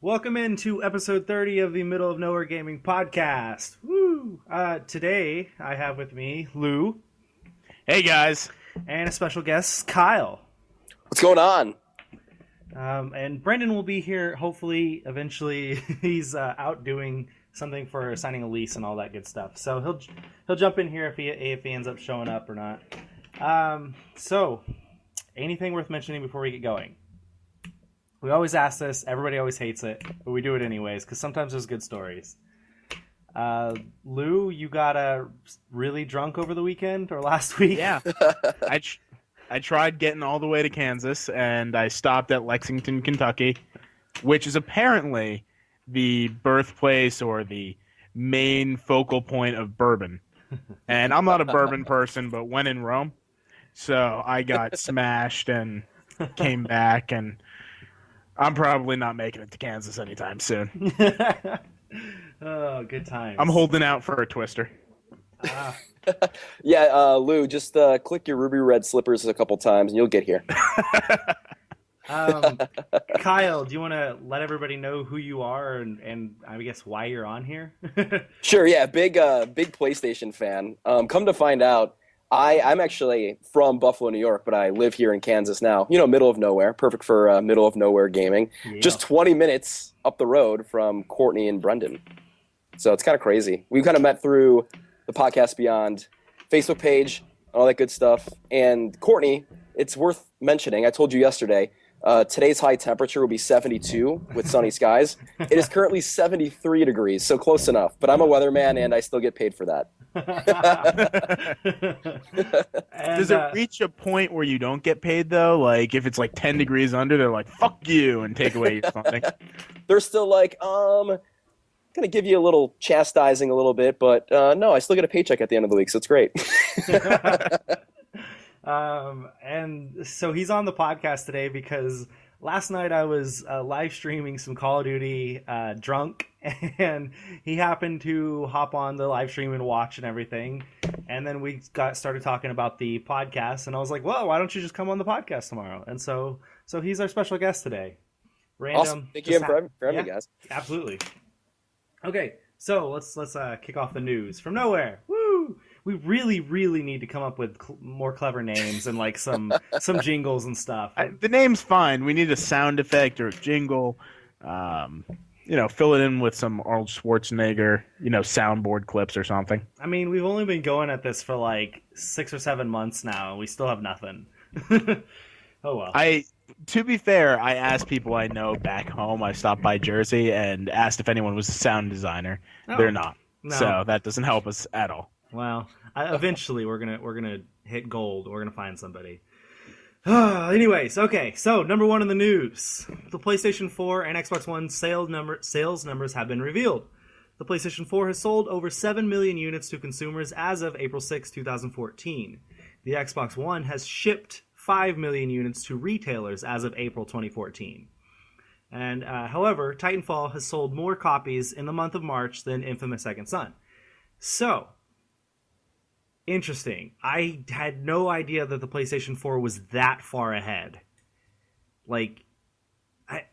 Welcome into episode 30 of the Middle of Nowhere Gaming Podcast. Woo! Today, I have with me Lou. Hey, guys. And a special guest, Kyle. What's going on? And Brendan will be here, hopefully, eventually. He's out doing something for signing a lease and all that good stuff. So he'll jump in here if he ends up showing up or not. So, anything worth mentioning before we get going? We always ask this. Everybody always hates it, but we do it anyways because sometimes there's good stories. Lou, you got really drunk over the weekend or last week? Yeah. I tried getting all the way to Kansas, and I stopped at Lexington, Kentucky, which is apparently the birthplace or the main focal point of bourbon. And I'm not a bourbon person, but when in Rome. So I got smashed and came back, and I'm probably not making it to Kansas anytime soon. Oh, good times. I'm holding out for a twister. Yeah, Lou, just click your ruby red slippers a couple times and you'll get here. Kyle, do you want to let everybody know who you are and I guess why you're on here? Sure, yeah, big PlayStation fan. Come to find out, I'm actually from Buffalo, New York, but I live here in Kansas now. You know, middle of nowhere, perfect for middle of nowhere gaming. Yeah. Just 20 minutes up the road from Courtney and Brendan. So it's kind of crazy. We kind of met through the Podcast Beyond Facebook page, all that good stuff. And Courtney, it's worth mentioning, I told you yesterday, today's high temperature will be 72 with sunny skies. It is currently 73 degrees, so close enough. But I'm a weatherman, and I still get paid for that. Does it reach a point where you don't get paid, though? Like, if it's like 10 degrees under, they're like, fuck you, and take away your funding. They're still like, going to give you a little chastising a little bit, but no, I still get a paycheck at the end of the week, so it's great. And so he's on the podcast today because last night I was live streaming some Call of Duty drunk, and he happened to hop on the live stream and watch and everything. And then we started talking about the podcast, and I was like, well, why don't you just come on the podcast tomorrow? And so he's our special guest today. Random. Awesome. Thank you for having me, guys. Absolutely. Okay, so let's kick off the news from nowhere. Woo! We really, really need to come up with more clever names and like some jingles and stuff. The name's fine. We need a sound effect or a jingle. Fill it in with some Arnold Schwarzenegger, soundboard clips or something. I mean, we've only been going at this for like 6 or 7 months now, and we still have nothing. Oh well. To be fair, I asked people I know back home. I stopped by Jersey and asked if anyone was a sound designer. Oh, they're not, so that doesn't help us at all. Well, eventually we're gonna hit gold. We're gonna find somebody. Anyways, okay. So number one in the news: the PlayStation 4 and Xbox One sales numbers have been revealed. The PlayStation 4 has sold over 7 million units to consumers as of April 6, 2014. The Xbox One has shipped 5 million units to retailers as of April 2014. And however, Titanfall has sold more copies in the month of March than Infamous Second Son. So, interesting. I had no idea that the PlayStation 4 was that far ahead. Like, I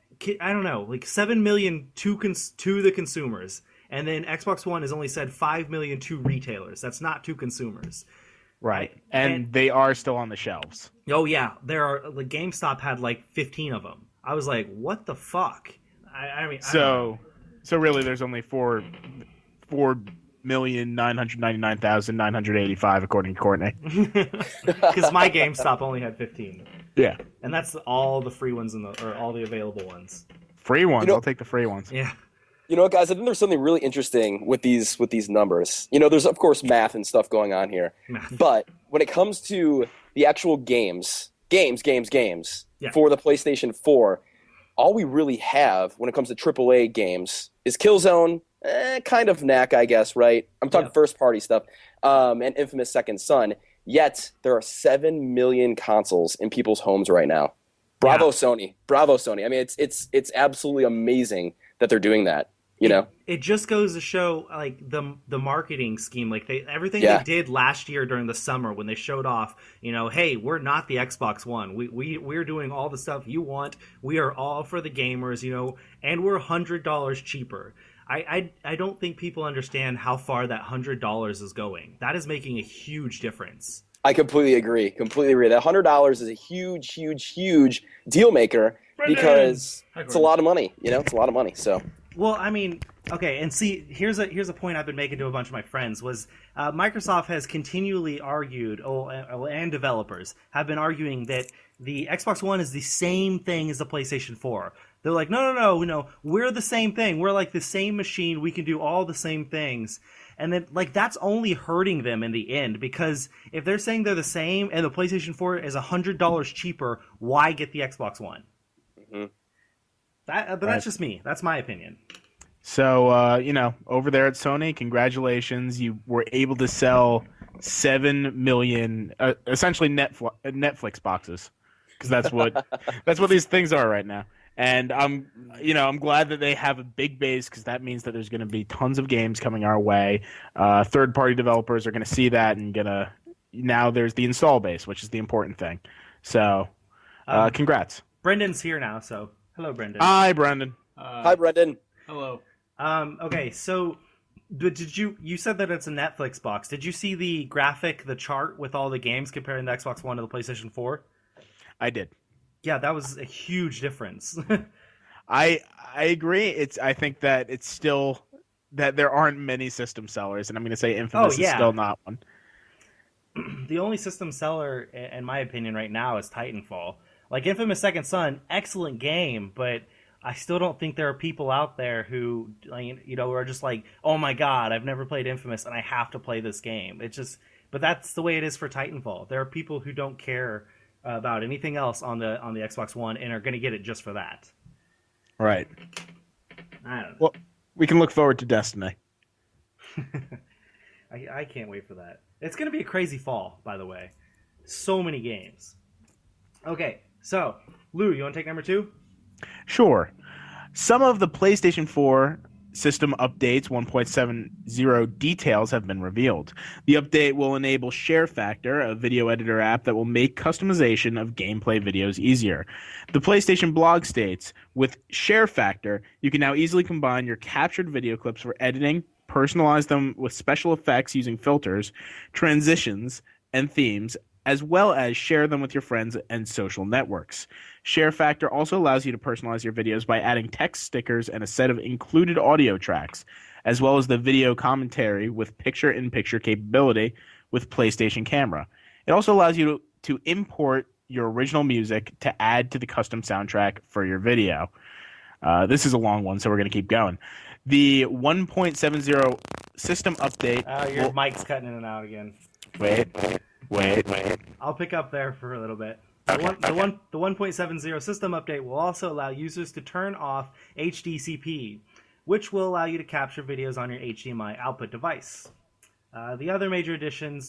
don't know, like 7 million to the consumers, and then Xbox One has only said 5 million to retailers. That's not to consumers. Right, and they are still on the shelves. Oh yeah, there are. Like GameStop had like 15 of them. I was like, what the fuck? I mean, so really, there's only 4,999,985 according to Courtney. Because my GameStop only had 15. Yeah, and that's all the free ones or all the available ones. Free ones, I'll take the free ones. Yeah. You know what, guys? I think there's something really interesting with these numbers. There's of course math and stuff going on here, but when it comes to the actual games for the PlayStation 4, all we really have when it comes to AAA games is Killzone, kind of knack, I guess, right? I'm talking first party stuff, and Infamous Second Son. Yet there are 7 million consoles in people's homes right now. Bravo, Sony! Bravo, Sony! I mean, it's absolutely amazing that they're doing that. You know, it just goes to show like the marketing scheme, like everything Yeah. they did last year during the summer when they showed off, hey, we're not the Xbox One. We're doing all the stuff you want. We are all for the gamers, and we're $100 cheaper. I don't think people understand how far that $100 is going. That is making a huge difference. I completely agree. That $100 is a huge, huge, huge deal maker because it's a lot of money. It's a lot of money. So. Well, I mean, okay, and see, here's a point I've been making to a bunch of my friends was Microsoft has continually argued, and developers have been arguing that the Xbox One is the same thing as the PlayStation 4. They're like, no, we're the same thing. We're like the same machine. We can do all the same things. And then, like, that's only hurting them in the end, because if they're saying they're the same and the PlayStation 4 is $100 cheaper, why get the Xbox One? Mm-hmm. But that's just me. That's my opinion. So, over there at Sony, congratulations. You were able to sell 7 million, essentially Netflix boxes, because that's what these things are right now. And I'm glad that they have a big base, because that means that there's going to be tons of games coming our way. Third-party developers are going to see that and now there's the install base, which is the important thing. So, congrats. Brendan's here now, so hello, Brendan. Hi, Brendan. Hi, Brendan. Hello. Okay, so did you said that it's a Netflix box. Did you see the chart with all the games comparing the Xbox One to the PlayStation 4? I did. Yeah, that was a huge difference. I agree. I think that it's still that there aren't many system sellers, and I'm going to say Infamous is still not one. The only system seller, in my opinion, right now is Titanfall. Like Infamous Second Son, excellent game, but I still don't think there are people out there who, are just like, oh my god, I've never played Infamous and I have to play this game. But that's the way it is for Titanfall. There are people who don't care about anything else on the Xbox One and are going to get it just for that. Right. I don't know. Well, we can look forward to Destiny. I can't wait for that. It's going to be a crazy fall, by the way. So many games. Okay, so, Lou, you want to take number 2? Sure. Some of the PlayStation 4 system updates 1.70 details have been revealed. The update will enable Share Factor, a video editor app that will make customization of gameplay videos easier. The PlayStation blog states, with Share Factor, you can now easily combine your captured video clips for editing, personalize them with special effects using filters, transitions, and themes, as well as share them with your friends and social networks. Share Factor also allows you to personalize your videos by adding text stickers and a set of included audio tracks, as well as the video commentary with picture-in-picture capability with PlayStation Camera. It also allows you to import your original music to add to the custom soundtrack for your video. This is a long one, so we're going to keep going. The 1.70 system update... your mic's cutting in and out again. Wait. I'll pick up there for a little bit. Okay. The 1.70 system update will also allow users to turn off HDCP, which will allow you to capture videos on your HDMI output device. The other major addition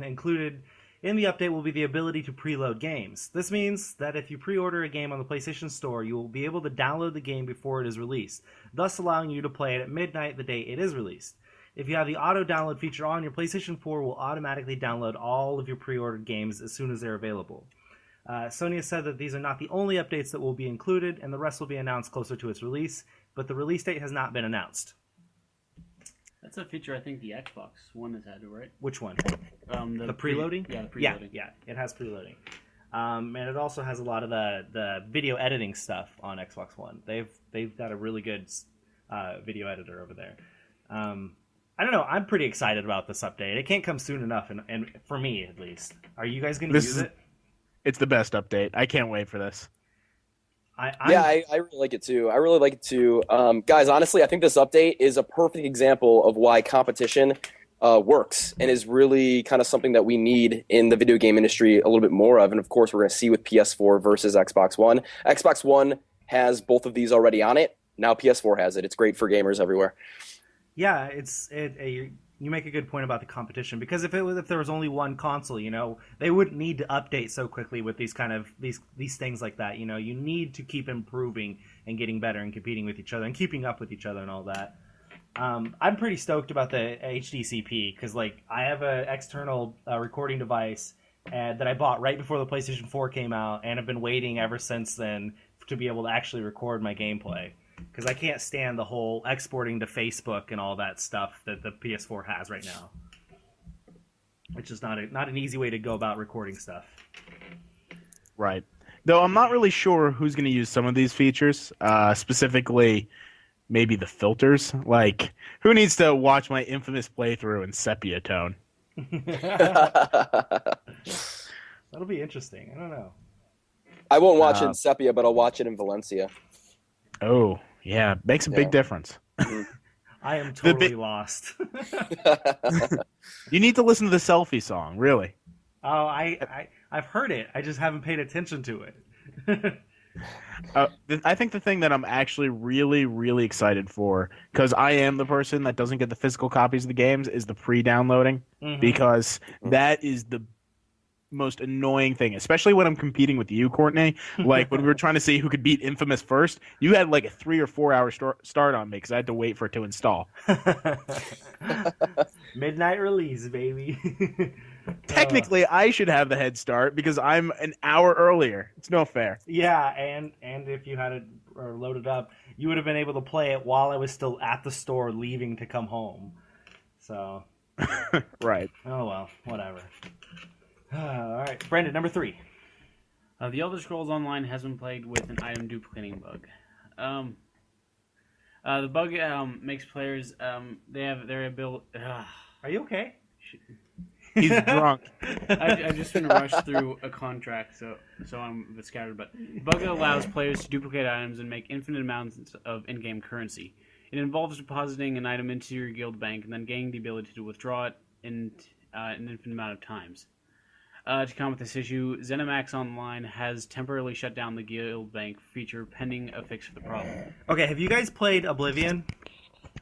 included in the update will be the ability to preload games. This means that if you pre-order a game on the PlayStation Store, you will be able to download the game before it is released, thus allowing you to play it at midnight the day it is released. If you have the auto-download feature on, your PlayStation 4 will automatically download all of your pre-ordered games as soon as they're available. Sony has said that these are not the only updates that will be included, and the rest will be announced closer to its release, but the release date has not been announced. That's a feature I think the Xbox One has had, right? Which one? The preloading? Yeah, the preloading. Yeah, it has preloading. And it also has a lot of the video editing stuff on Xbox One. They've got a really good video editor over there. I don't know. I'm pretty excited about this update. It can't come soon enough, and for me at least. Are you guys going to use it? It's the best update. I can't wait for this. I really like it too. Guys, honestly, I think this update is a perfect example of why competition works and is really kind of something that we need in the video game industry a little bit more of. And of course, we're going to see with PS4 versus Xbox One. Xbox One has both of these already on it. Now PS4 has it. It's great for gamers everywhere. Yeah, You make a good point about the competition, because if there was only one console, they wouldn't need to update so quickly with these things like that. You need to keep improving and getting better and competing with each other and keeping up with each other and all that. I'm pretty stoked about the HDCP because I have an external recording device that I bought right before the PlayStation 4 came out, and have been waiting ever since then to be able to actually record my gameplay. Because I can't stand the whole exporting to Facebook and all that stuff that the PS4 has right now. Which is not an easy way to go about recording stuff. Right. Though I'm not really sure who's going to use some of these features, specifically maybe the filters. Who needs to watch my infamous playthrough in sepia tone? That'll be interesting. I don't know. I won't watch it in sepia, but I'll watch it in Valencia. Oh, yeah. Makes a big difference. I am totally lost. You need to listen to the selfie song, really. Oh, I've heard it. I just haven't paid attention to it. I think the thing that I'm actually really, really excited for, because I am the person that doesn't get the physical copies of the games, is the pre-downloading. Mm-hmm. Because that is the most annoying thing, especially when I'm competing with you, Courtney. When we were trying to see who could beat Infamous first, you had a 3 or 4 hour start on me because I had to wait for it to install. Midnight release, baby. Technically, I should have the head start because I'm an hour earlier. It's no fair. Yeah, and if you had it loaded up, you would have been able to play it while I was still at the store leaving to come home. So, right. Oh well, whatever. All right, Brandon, number 3. The Elder Scrolls Online has been plagued with an item duplicating bug. The bug makes players they have their ability. Are you okay? He's drunk. I've just been rushed through a contract, so I'm a bit scattered. But the bug allows players to duplicate items and make infinite amounts of in-game currency. It involves depositing an item into your guild bank and then gaining the ability to withdraw it in an infinite amount of times. To combat this issue, ZeniMax Online has temporarily shut down the guild bank feature pending a fix for the problem. Okay, have you guys played Oblivion?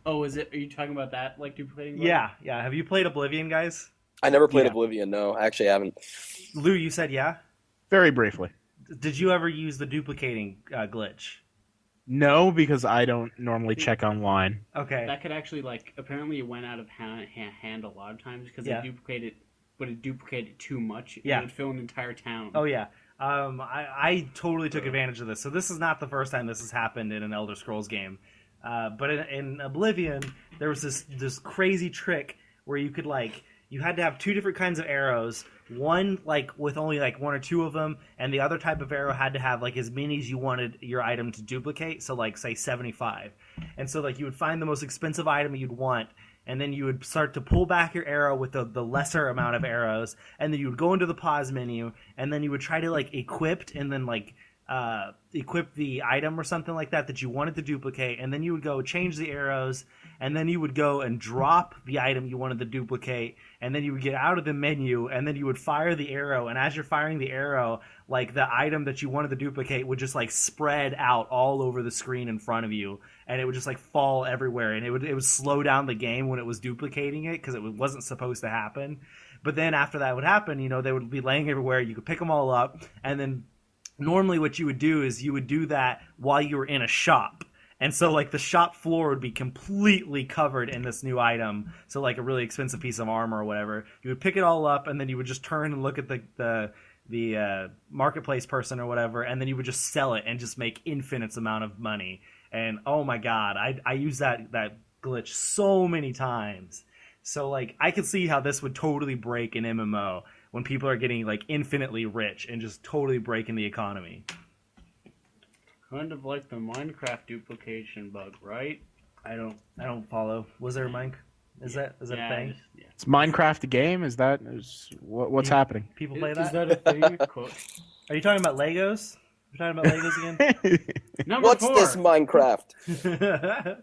Oh, is it? Are you talking about that, duplicating? Yeah. Have you played Oblivion, guys? I never played Oblivion, no. I actually haven't. Lou, you said yeah? Very briefly. Did you ever use the duplicating glitch? No, because I don't normally check online. Okay. That could actually, apparently it went out of hand a lot of times because it duplicated too much. Yeah. It would fill an entire town. Oh, yeah. I totally took advantage of this. So this is not the first time this has happened in an Elder Scrolls game. But in Oblivion, there was this crazy trick where you could, you had to have 2 different kinds of arrows. One, with only, 1 or 2 of them, and the other type of arrow had to have, as many as you wanted your item to duplicate, so, say, 75. And so, you would find the most expensive item you'd want, and then you would start to pull back your arrow with the lesser amount of arrows, and then you would go into the pause menu, and then you would try to, equip, and then, equip the item or something like that you wanted to duplicate, and then you would go change the arrows, and then you would go and drop the item you wanted to duplicate, and then you would get out of the menu, and then you would fire the arrow, and as you're firing the arrow, the item that you wanted to duplicate would just spread out all over the screen in front of you, and it would just fall everywhere, and it would slow down the game when it was duplicating it because it wasn't supposed to happen. But then after that would happen, they would be laying everywhere. You could pick them all up, and then normally what you would do is you would do that while you were in a shop. And so, the shop floor would be completely covered in this new item. So, a really expensive piece of armor or whatever. You would pick it all up, and then you would just turn and look at the marketplace person or whatever, and then you would just sell it and just make infinite amount of money. And, oh my god, I used that glitch so many times. So, I could see how this would totally break an MMO when people are getting, infinitely rich and just totally breaking the economy. Kind of like the Minecraft duplication bug, right? I don't follow. Was there a Mine? Is that a thing? It's Minecraft a game? What's happening? People play that? Is that a thing? Are you talking about Legos? You're talking about Legos again? What's 4. this Minecraft?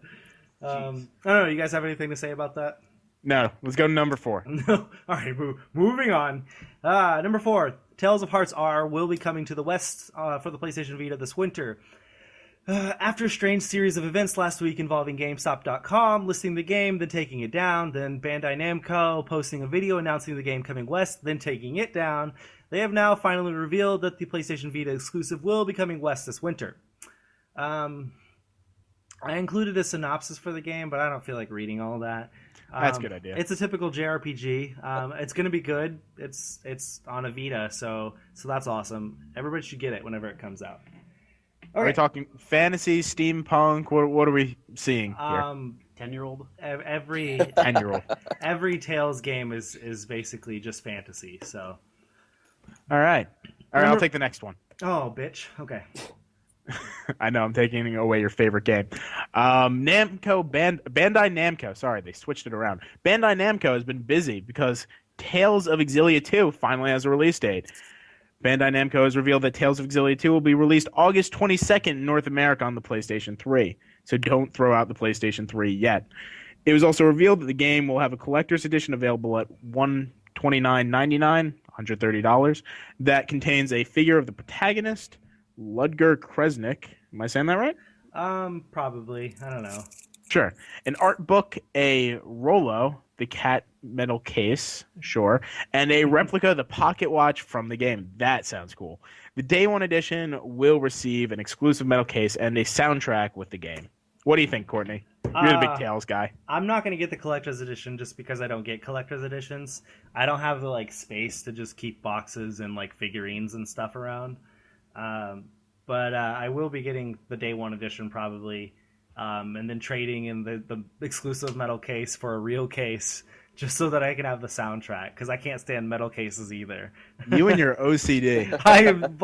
I don't know. You guys have anything to say about that? No. Let's go to number 4. No. All right. Moving on. Number 4. Tales of Hearts R will be coming to the West for the PlayStation Vita this winter. After a strange series of events last week involving GameStop.com listing the game, then taking it down, then Bandai Namco posting a video announcing the game coming west, then taking it down, they have now finally revealed that the PlayStation Vita exclusive will be coming west this winter. I included a synopsis for the game, but I don't feel like reading all that. That's a good idea. It's a typical JRPG. It's going to be good. It's on a Vita, so that's awesome. Everybody should get it whenever it comes out. Are we talking fantasy, steampunk? What are we seeing here? 10-year-old. Every 10-year-old. every Tales game is basically just fantasy. So. All right. I'll take the next one. Oh, bitch. Okay. I know, I'm taking away your favorite game. Bandai Namco, sorry, they switched it around. Bandai Namco has been busy because Tales of Xillia 2 finally has a release date. Bandai Namco has revealed that Tales of Xillia 2 will be released August 22nd in North America on the PlayStation 3. So don't throw out the PlayStation 3 yet. It was also revealed that the game will have a collector's edition available at $129.99, $130, that contains a figure of the protagonist, Ludger Kresnik. Am I saying that right? Probably. I don't know. Sure. An art book, a Rolo, the cat metal case, sure, and a replica of the pocket watch from the game. That sounds cool. The Day 1 edition will receive an exclusive metal case and a soundtrack with the game. What do you think, Courtney? You're the big Tales guy. I'm not going to get the collector's edition just because I don't get collector's editions. I don't have the space to just keep boxes and figurines and stuff around. But I will be getting the Day 1 edition probably, and then trading in the exclusive metal case for a real case just so that I can have the soundtrack, because I can't stand metal cases either. You and your OCD. I am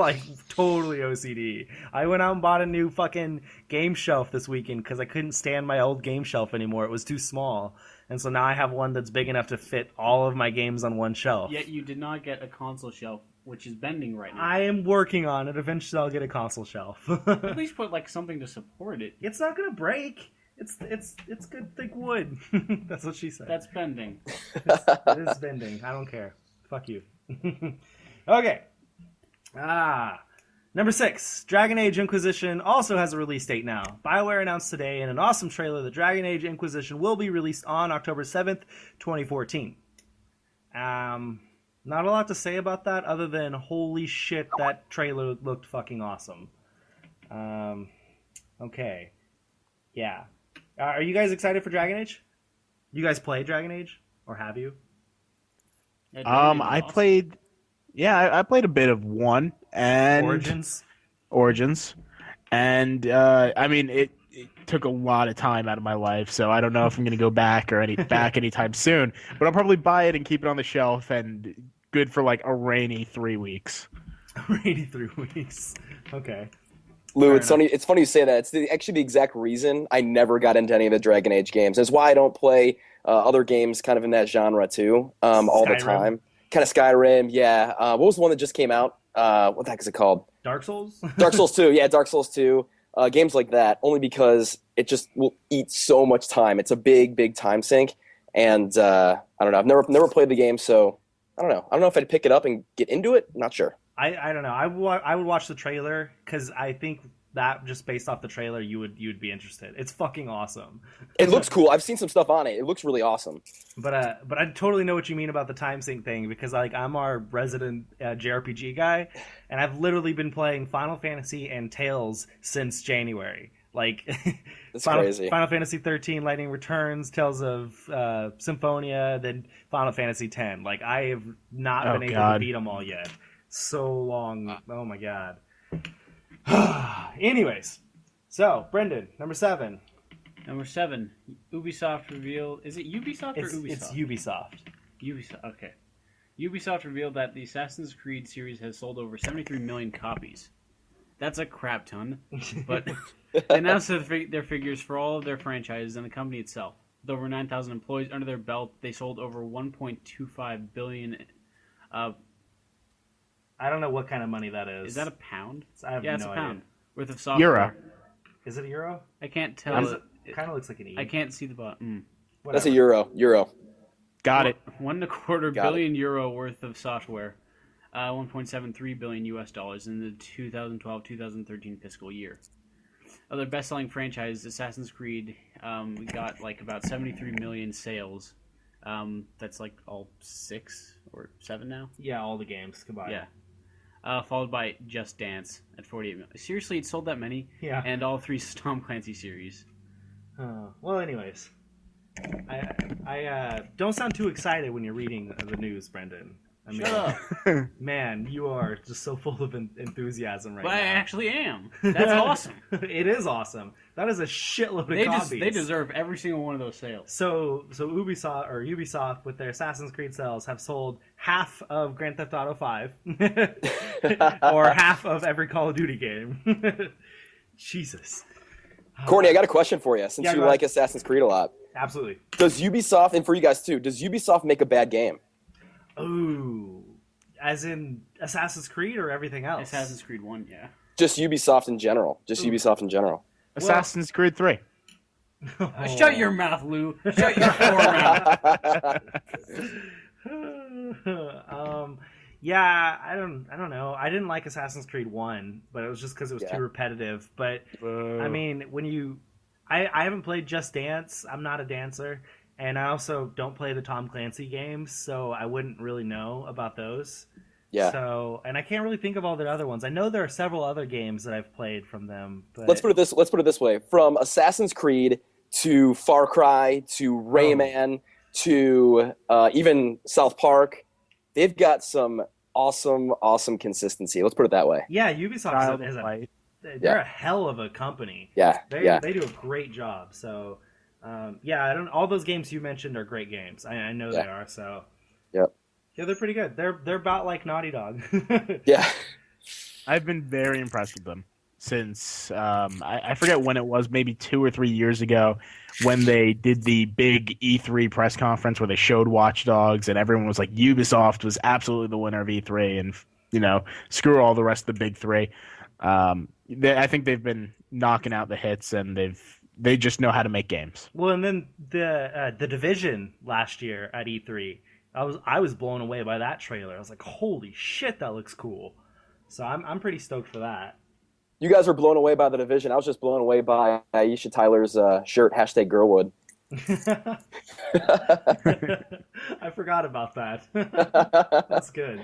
totally OCD. I went out and bought a new fucking game shelf this weekend because I couldn't stand my old game shelf anymore. It was too small. And so now I have one that's big enough to fit all of my games on one shelf. Yet you did not get a console shelf, which is bending right now. I am working on it. Eventually I'll get a console shelf. At least put something to support it. It's not going to break. It's good thick wood. That's what she said. That's bending. It is bending. I don't care. Fuck you. Okay. Number 6. Dragon Age Inquisition also has a release date now. BioWare announced today in an awesome trailer that Dragon Age Inquisition will be released on October 7th, 2014. Not a lot to say about that other than holy shit, that trailer looked fucking awesome. Okay. Yeah. Are you guys excited for Dragon Age? You guys play Dragon Age? Or have you? I played a bit of 1 and Origins. And it took a lot of time out of my life, so I don't know if I'm going to go back anytime soon, but I'll probably buy it and keep it on the shelf and good for a rainy 3 weeks. Rainy 3 weeks. Okay. Lou, it's funny you say that. It's actually the exact reason I never got into any of the Dragon Age games. That's why I don't play other games kind of in that genre too, all the time. Kind of Skyrim, yeah. What was the one that just came out? What the heck is it called? Dark Souls? Dark Souls 2, yeah, Dark Souls 2. Games like that, only because it just will eat so much time. It's a big, big time sink, and I don't know. I've never played the game, so I don't know. I don't know if I'd pick it up and get into it. Not sure. I don't know. I would watch the trailer because I think that just based off the trailer, you'd be interested. It's fucking awesome. It looks cool. I've seen some stuff on it. It looks really awesome. But I totally know what you mean about the time sync thing because I'm our resident JRPG guy, and I've literally been playing Final Fantasy and Tales since January. That's crazy. Final Fantasy 13, Lightning Returns, Tales of Symphonia, then Final Fantasy 10. I have not been able to beat them all yet. So long. Oh my god. Anyways, so Brendan, number 7. Number 7, Ubisoft revealed. Is it Ubisoft or Ubisoft? It's Ubisoft. Ubisoft. Okay. Ubisoft revealed that the Assassin's Creed series has sold over 73 million copies. That's a crap ton. But they announced their figures for all of their franchises and the company itself. With over 9,000 employees under their belt, they sold over 1.25 billion. I don't know what kind of money that is. Is that a pound? I have it's no a pound idea. worth of software. Euro. Is it a euro? I can't tell. It kind of looks like an E. I can't see the bottom. That's a euro. Got it. $1.25 billion euro worth of software. 1.73 billion US dollars in the 2012-2013 fiscal year. other best-selling franchise, Assassin's Creed, we got like about 73 million sales. That's like all 6 or 7 now. Yeah, all the games combined. Yeah. Followed by Just Dance at 48 million. Seriously, it sold that many? Yeah. And all 3 Tom Clancy series. Well, anyways, I don't sound too excited when you're reading the news, Brendan. I mean, Shut up. man, you are just so full of enthusiasm right But now. I actually am. That's awesome. It is awesome. That is a shitload of copies. They deserve every single one of those sales. So Ubisoft with their Assassin's Creed sales have sold half of Grand Theft Auto 5 or half of every Call of Duty game. Jesus. Courtney, I got a question for you. Since Yeah, you go like ahead. Assassin's Creed a lot, Absolutely. does Ubisoft, and for you guys too, does Ubisoft make a bad game? Ooh. As in Assassin's Creed or everything else? Assassin's Creed 1, yeah. Just Ubisoft in general. Ubisoft in general. Assassin's Creed 3. Shut your mouth, Lou. Shut your poor mouth. Yeah, I don't know. I didn't like Assassin's Creed 1, but it was just because it was Yeah. too repetitive. But I mean, I haven't played Just Dance. I'm not a dancer, and I also don't play the Tom Clancy games, so I wouldn't really know about those. Yeah. So, and I can't really think of all the other ones. I know there are several other games that I've played from them. But Let's put it this way: from Assassin's Creed to Far Cry to Rayman to even South Park, they've got some awesome consistency. Let's put it that way. Yeah, Ubisoft Child is of Light. they're a hell of a company. Yeah. They do a great job. So, all those games you mentioned are great games. I know they are. So, Yep. yeah, they're pretty good. They're about like Naughty Dog. Yeah. I've been very impressed with them since I forget when it was, maybe 2 or 3 years ago, when they did the big E3 press conference where they showed Watch Dogs and everyone was like, Ubisoft was absolutely the winner of E3 and screw all the rest of the big 3. I think they've been knocking out the hits and they just know how to make games. Well, and then the Division last year at E3, I was blown away by that trailer. I was like, holy shit, that looks cool. So I'm pretty stoked for that. You guys were blown away by the Division. I was just blown away by Aisha Tyler's shirt, #Girlwood. I forgot about that. That's good.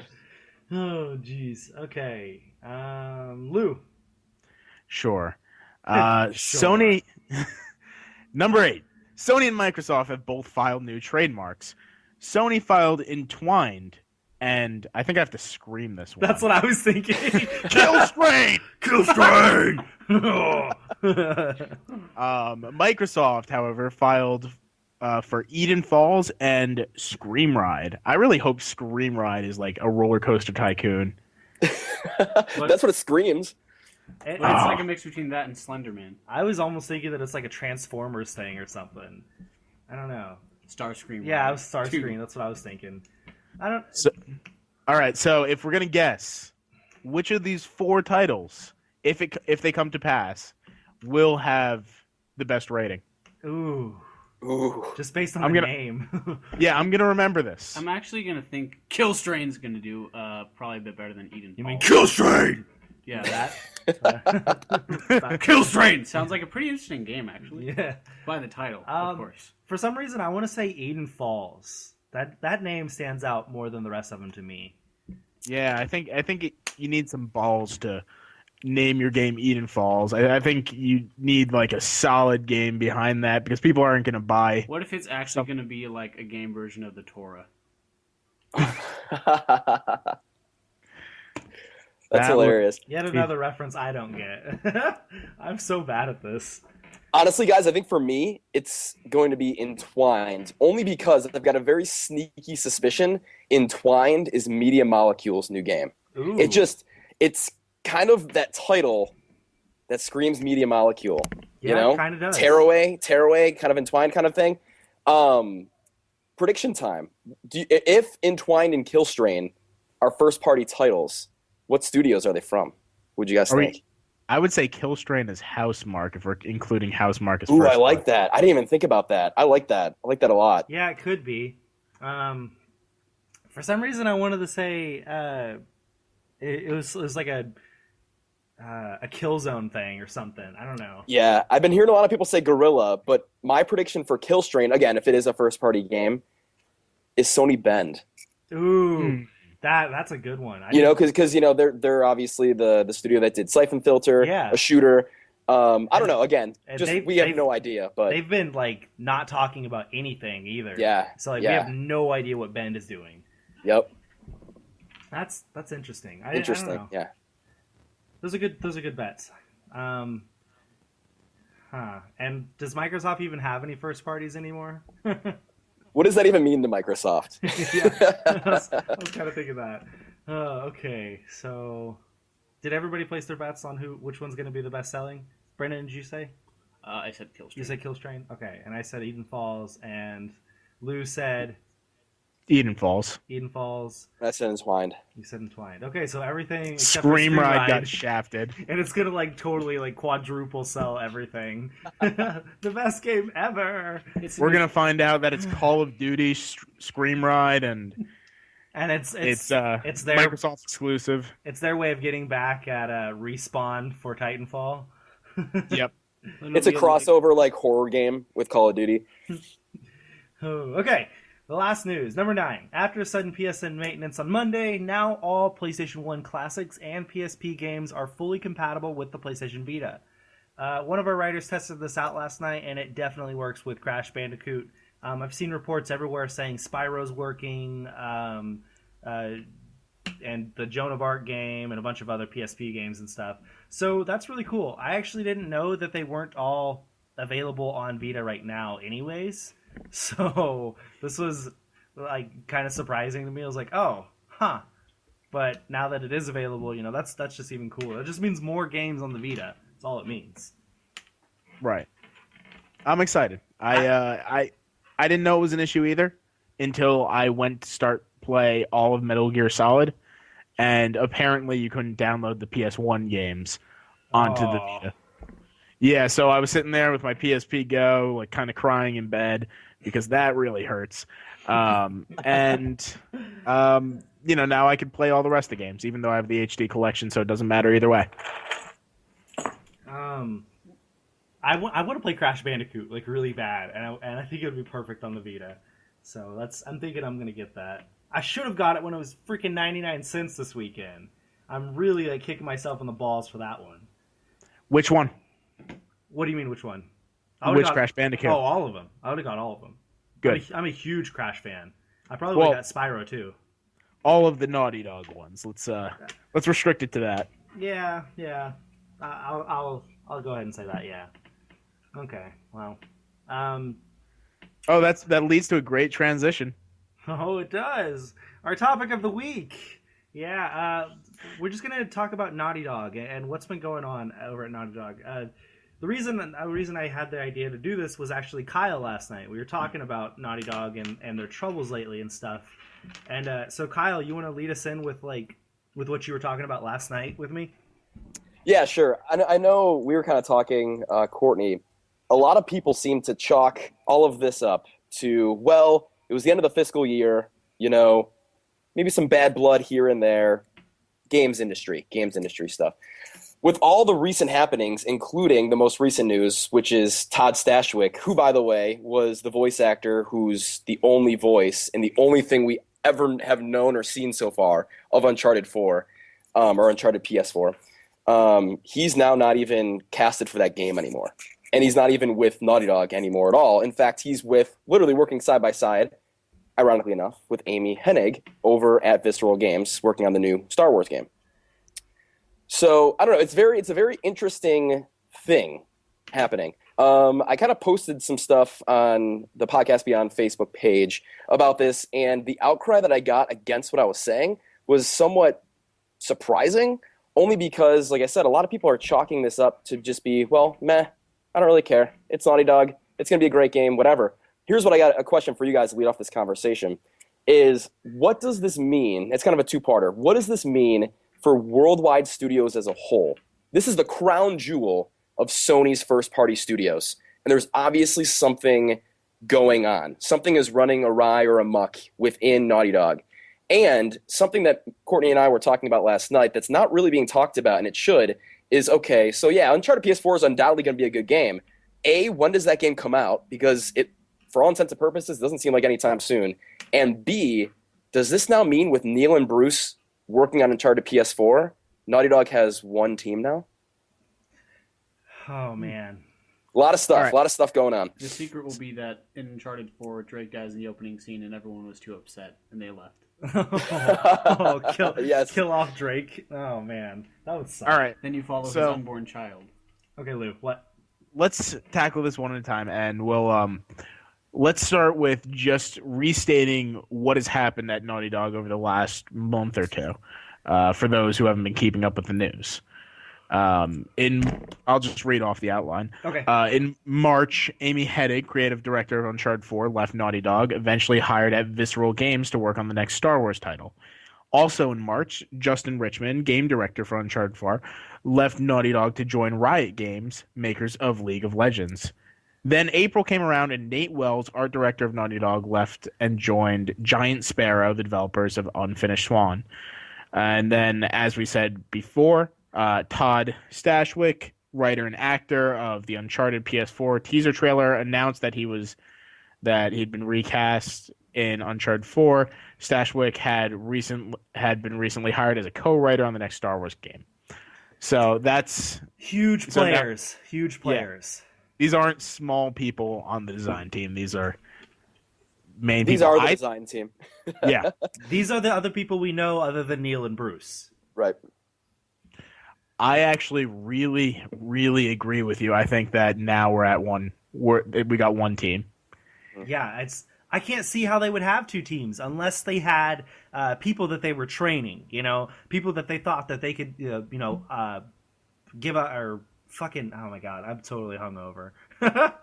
Oh, jeez. Okay. Lou. Sure. Sure. Sony, number 8. Sony and Microsoft have both filed new trademarks. Sony filed Entwined, and I think I have to scream this one. That's what I was thinking. Kill Strain! Kill Strain! Microsoft, however, filed for Eden Falls and Scream Ride. I really hope Scream Ride is like a roller coaster tycoon. That's what it screams. It's like a mix between that and Slender Man. I was almost thinking that it's like a Transformers thing or something. I don't know. Starscream. Yeah, Ride. I was Starscream. That's what I was thinking. All right, so if we're gonna guess, which of these 4 titles, if they come to pass, will have the best rating? Ooh. Ooh. Just based on I'm the gonna- name. Yeah, I'm gonna remember this. I'm actually gonna think Kill Strain's gonna do probably a bit better than Eden. You mean Falls. Kill Strain? Yeah, That? Kill Strain sounds like a pretty interesting game, actually. Yeah. By the title, of course. For some reason, I want to say Eden Falls. That name stands out more than the rest of them to me. Yeah, I think you need some balls to name your game Eden Falls. I think you need like a solid game behind that because people aren't gonna buy. What if it's actually gonna be like a game version of the Torah? That's hilarious. Yet another reference I don't get. I'm so bad at this. Honestly, guys, I think for me, it's going to be Entwined, only because I've got a very sneaky suspicion Entwined is Media Molecule's new game. Ooh. It's kind of that title that screams Media Molecule. Yeah, you know? it kind of does. Tearaway, kind of Entwined kind of thing. Prediction time. If Entwined and Killstrain are first-party titles, what studios are they from? Would you guys think? I would say Kill Strain is Housemarque if we're including Housemarque as Ooh, first. I like that. I didn't even think about that. I like that. I like that a lot. Yeah, it could be. For some reason, I wanted to say it was like a a Killzone thing or something. I don't know. Yeah, I've been hearing a lot of people say Gorilla, but my prediction for Killstrain, again, if it is a first-party game, is Sony Bend. Ooh, that's a good one. Because they're obviously the studio that did Siphon Filter, Yeah. a shooter. I don't know. Again, and we have no idea, but they've been like not talking about anything either. Yeah, So like yeah. we have no idea what Bend is doing. Yep, That's interesting. interesting. I don't know. Yeah. Those are good bets. And does Microsoft even have any first parties anymore? What does that even mean to Microsoft? Yeah, I was kind of thinking that. Okay, so did everybody place their bets on which one's going to be the best selling? Brendan, did you say? I said Killstrain. You said Killstrain? Okay, and I said Eden Falls, and Lou said Eden Falls. Eden Falls. That's entwined. You said Entwined. Okay, so everything except for Scream Ride got shafted. and it's gonna like totally like quadruple sell everything. The best game ever. We're gonna find out that it's Call of Duty, Scream Ride, and it's their Microsoft exclusive. It's their way of getting back at Respawn for Titanfall. Yep. It's a crossover like horror game with Call of Duty. Oh, okay. The last news, number 9. After a sudden PSN maintenance on Monday, now all PlayStation 1 classics and PSP games are fully compatible with the PlayStation Vita. One of our writers tested this out last night, and it definitely works with Crash Bandicoot. I've seen reports everywhere saying Spyro's working, and the Joan of Arc game, and a bunch of other PSP games and stuff. So that's really cool. I actually didn't know that they weren't all available on Vita right now anyways. So this was like kind of surprising to me. I was like, oh, huh. But now that it is available, that's just even cooler. It just means more games on the Vita. That's all it means. Right. I'm excited. I didn't know it was an issue either until I went to start play all of Metal Gear Solid, and apparently you couldn't download the PS1 games onto the Vita. Yeah, so I was sitting there with my PSP Go, like kind of crying in bed because that really hurts. Now I can play all the rest of the games, even though I have the HD collection, so it doesn't matter either way. I want to play Crash Bandicoot like really bad, and I think it would be perfect on the Vita. So I'm thinking I'm gonna get that. I should have got it when it was freaking 99 cents this weekend. I'm really like kicking myself in the balls for that one. Which one? What do you mean, which one? Crash Bandicoot? Oh, all of them. I would have got all of them. Good. I'm a huge Crash fan. I probably would have got Spyro too. All of the Naughty Dog ones. Let's restrict it to that. Yeah. I'll go ahead and say that. Yeah. Okay. Well. That leads to a great transition. Oh, it does. Our topic of the week. Yeah. We're just gonna talk about Naughty Dog and what's been going on over at Naughty Dog. The reason I had the idea to do this was actually Kyle last night. We were talking about Naughty Dog and their troubles lately and stuff. And so Kyle, you want to lead us in with what you were talking about last night with me? Yeah, sure. I know we were kind of talking, Courtney. A lot of people seem to chalk all of this up to, well, it was the end of the fiscal year, maybe some bad blood here and there, games industry stuff. With all the recent happenings, including the most recent news, which is Todd Stashwick, who, by the way, was the voice actor who's the only voice and the only thing we ever have known or seen so far of Uncharted 4, or Uncharted PS4. He's now not even casted for that game anymore. And he's not even with Naughty Dog anymore at all. In fact, he's literally working side by side, ironically enough, with Amy Hennig over at Visceral Games, working on the new Star Wars game. So I don't know. It's a very interesting thing happening. I kind of posted some stuff on the Podcast Beyond Facebook page about this, and the outcry that I got against what I was saying was somewhat surprising, only because, like I said, a lot of people are chalking this up to just be, well, meh, I don't really care. It's Naughty Dog. It's going to be a great game, whatever. Here's what I got, a question for you guys to lead off this conversation, is what does this mean? It's kind of a two-parter. What does this mean for worldwide studios as a whole? This is the crown jewel of Sony's first-party studios, and there's obviously something going on. Something is running awry or amok within Naughty Dog. And something that Courtney and I were talking about last night that's not really being talked about, and it should, is, okay, so yeah, Uncharted PS4 is undoubtedly going to be a good game. A, when does that game come out? Because it, for all intents and purposes, doesn't seem like anytime soon. And B, does this now mean with Neil and Bruce working on Uncharted PS4, Naughty Dog has one team now? Oh, man. A lot of stuff. All right. A lot of stuff going on. The secret will be that in Uncharted 4, Drake dies in the opening scene, and everyone was too upset, and they left. Yes. Kill off Drake. Oh, man. That would suck. All right, Then you follow his So- unborn child. Okay, Lou, what? let's tackle this one at a time, and we'll let's start with just restating what has happened at Naughty Dog over the last month or two, for those who haven't been keeping up with the news. I'll just read off the outline. Okay. In March, Amy Hennig, creative director of Uncharted 4, left Naughty Dog, eventually hired at Visceral Games to work on the next Star Wars title. Also in March, Justin Richmond, game director for Uncharted 4, left Naughty Dog to join Riot Games, makers of League of Legends. Then April came around and Nate Wells, art director of Naughty Dog, left and joined Giant Sparrow, the developers of Unfinished Swan. And then, as we said before, Todd Stashwick, writer and actor of the Uncharted PS4 teaser trailer, announced that he'd been recast in Uncharted 4. Stashwick had been recently hired as a co-writer on the next Star Wars game. So that's Huge So now- players. Huge players. these aren't small people on the design team. These are main These people. are the design team. Yeah. These are the other people we know other than Neil and Bruce. Right. I actually really, really agree with you. I think that now we're at we got one team. Yeah, I can't see how they would have two teams unless they had people that they were training. People that they thought that they could, give a or fucking. Oh my god, I'm totally hungover. By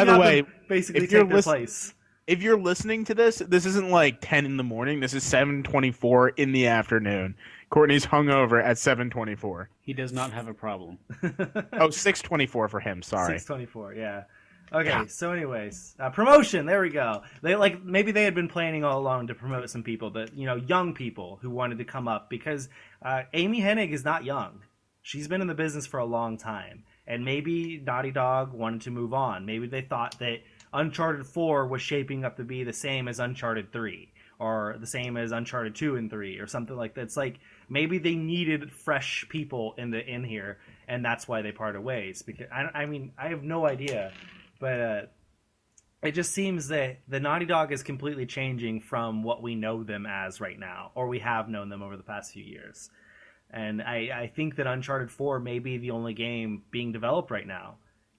the way, basically if you're take their place. If you're listening to this isn't like 10 in the morning. This is 7:24 in the afternoon. Courtney's hungover at 7:24. He does not have a problem. Oh, 6:24 for him. Sorry. 6:24. Yeah. Okay. So, anyways, promotion. There we go. Maybe they had been planning all along to promote some people that young people who wanted to come up because Amy Hennig is not young. She's been in the business for a long time, and maybe Naughty Dog wanted to move on. Maybe they thought that Uncharted 4 was shaping up to be the same as Uncharted 3 or the same as Uncharted 2 and 3 or something like that. It's like maybe they needed fresh people in here, and that's why they parted ways. Because I mean, I have no idea, but it just seems that the Naughty Dog is completely changing from what we know them as right now, or we have known them over the past few years. And I think that Uncharted 4 may be the only game being developed right now.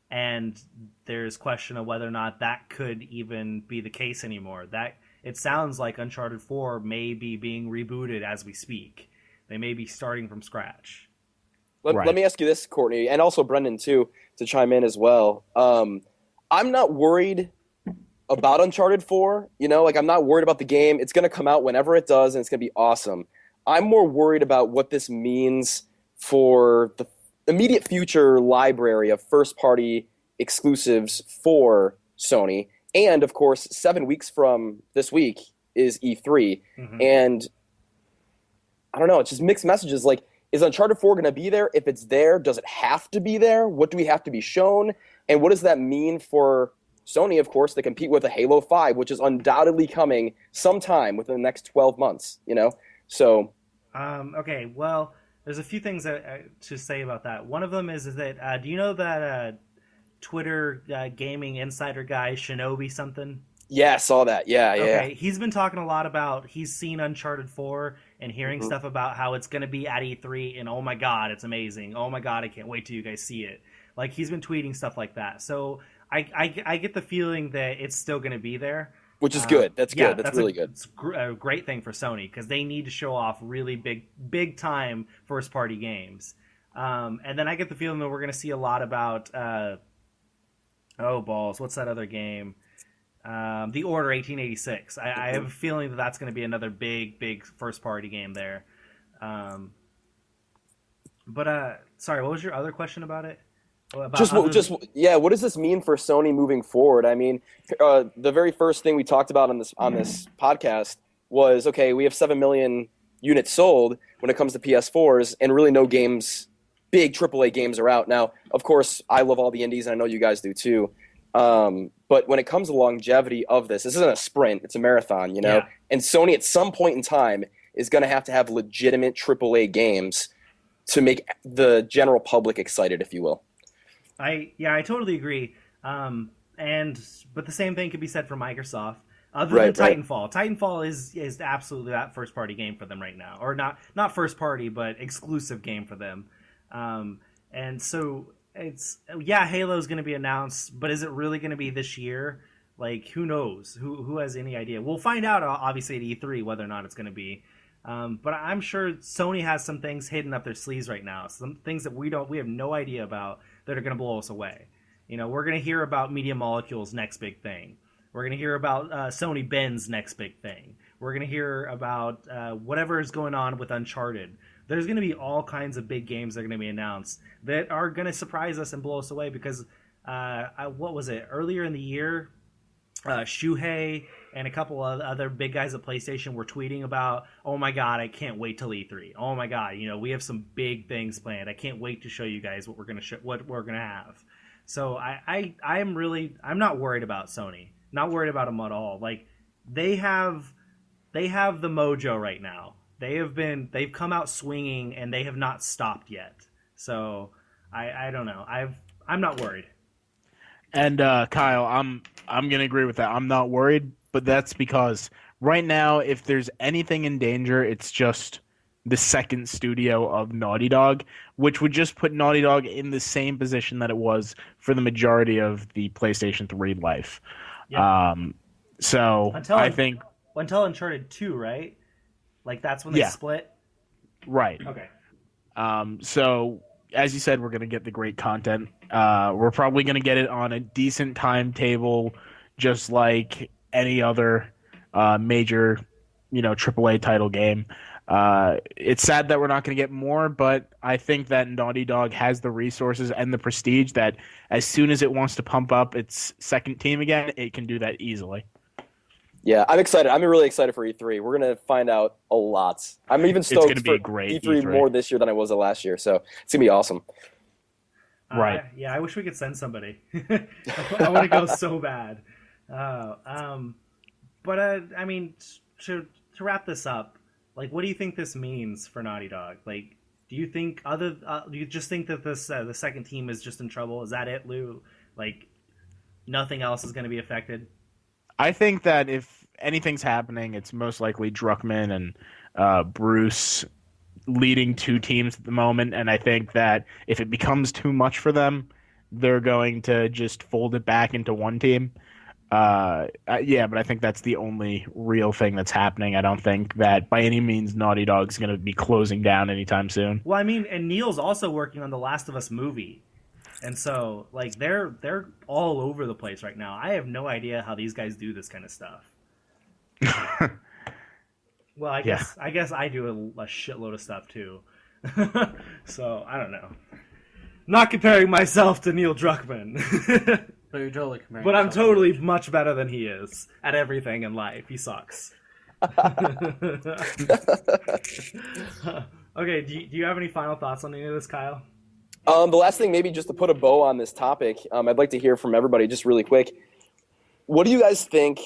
And there's question of whether or not that could even be the case anymore. That it sounds like Uncharted 4 may be being rebooted as we speak. They may be starting from scratch. Let me ask you this, Courtney, and also Brendan too, to chime in as well. I'm not worried about Uncharted 4. I'm not worried about the game. It's going to come out whenever it does, and it's going to be awesome. I'm more worried about what this means for the immediate future library of first-party exclusives for Sony. And, of course, 7 weeks from this week is E3. Mm-hmm. And I don't know, it's just mixed messages. Like, is Uncharted 4 going to be there? If it's there, does it have to be there? What do we have to be shown? And what does that mean for Sony, of course, to compete with a Halo 5, which is undoubtedly coming sometime within the next 12 months, So... Okay, well, there's a few things to say about that. One of them is that, do you know that Twitter gaming insider guy, Shinobi something? Yeah, I saw that. Yeah. Okay, he's been talking a lot about, he's seen Uncharted 4 and hearing stuff about how it's going to be at E3, and oh my god, it's amazing. Oh my god, I can't wait till you guys see it. Like, he's been tweeting stuff like that. So I get the feeling that it's still going to be there. Which is good. That's good. That's really good. It's a great thing for Sony because they need to show off really big time first party games. And then I get the feeling that we're going to see a lot about what's that other game? The Order 1886. I have a feeling that that's going to be another big first party game there. Sorry, what was your other question about it? What does this mean for Sony moving forward? I mean, the very first thing we talked about on this podcast was, okay, we have 7 million units sold when it comes to PS4s, and really no games, big AAA games are out. Now, of course, I love all the indies, and I know you guys do too. But when it comes to longevity of this isn't a sprint, it's a marathon, you know? Yeah. And Sony at some point in time is going to have legitimate AAA games to make the general public excited, if you will. I totally agree. But the same thing could be said for Microsoft. Other Right, than Titanfall. Titanfall is absolutely that first party game for them right now. Or not first party, but exclusive game for them. And so Halo's going to be announced, but is it really going to be this year? Like, who knows? Who has any idea? We'll find out, obviously, at E3 whether or not it's going to be. But I'm sure Sony has some things hidden up their sleeves right now. Some things that we have no idea about that are going to blow us away. You know, we're going to hear about Media Molecule's next big thing. We're going to hear about Sony Ben's next big thing. We're going to hear about whatever is going on with Uncharted. There's going to be all kinds of big games that are going to be announced that are going to surprise us and blow us away because, what was it, earlier in the year, Shuhei and a couple of other big guys at PlayStation were tweeting about, oh my god, I can't wait till E3. Oh my god, we have some big things planned. I can't wait to show you guys what we're going to have. So I'm not worried about Sony. Not worried about them at all. Like, they have the mojo right now. They've come out swinging and they have not stopped yet. So I don't know. I'm not worried. And Kyle, I'm gonna agree with that. I'm not worried, but that's because right now, if there's anything in danger, it's just the second studio of Naughty Dog, which would just put Naughty Dog in the same position that it was for the majority of the PlayStation 3 life. Yep. So I think until Uncharted 2, right? Like, that's when they split. Right. Okay. So as you said, we're gonna get the great content. We're probably gonna get it on a decent timetable, just like any other major, AAA title game. It's sad that we're not going to get more, but I think that Naughty Dog has the resources and the prestige that as soon as it wants to pump up its second team again, it can do that easily. Yeah, I'm excited. I'm really excited for E3. We're going to find out a lot. I'm even stoked for a great E3 more this year than I was last year, so it's going to be awesome. Right. Yeah, I wish we could send somebody. I want to go so bad. But I mean, to wrap this up, like, what do you think this means for Naughty Dog? Like, do you think do you just think that this the second team is just in trouble? Is that it, Lou? Like, nothing else is going to be affected? I think that if anything's happening, it's most likely Druckmann and Bruce leading two teams at the moment, and I think that if it becomes too much for them, they're going to just fold it back into one team. But I think that's the only real thing that's happening. I don't think that by any means Naughty Dog's going to be closing down anytime soon. Well, I mean, and Neil's also working on the Last of Us movie. And so, like, they're all over the place right now. I have no idea how these guys do this kind of stuff. Well, I guess I do a shitload of stuff too. So, I don't know. Not comparing myself to Neil Druckmann. But you're totally comparing. But I'm totally much better than he is at everything in life. He sucks. Okay, do you have any final thoughts on any of this, Kyle? The last thing, maybe just to put a bow on this topic, I'd like to hear from everybody just really quick. What do you guys think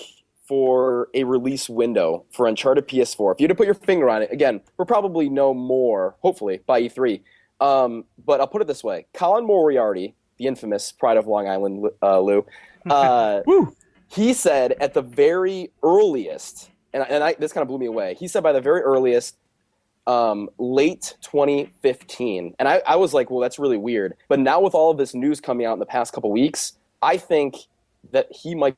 for a release window for Uncharted PS4? If you had to put your finger on it, again, we'll probably know more, hopefully, by E3. But I'll put it this way. Colin Moriarty, the infamous Pride of Long Island, Lou, he said at the very earliest, and this kind of blew me away, he said by the very earliest, late 2015. And I was like, well, that's really weird. But now with all of this news coming out in the past couple weeks, I think that he might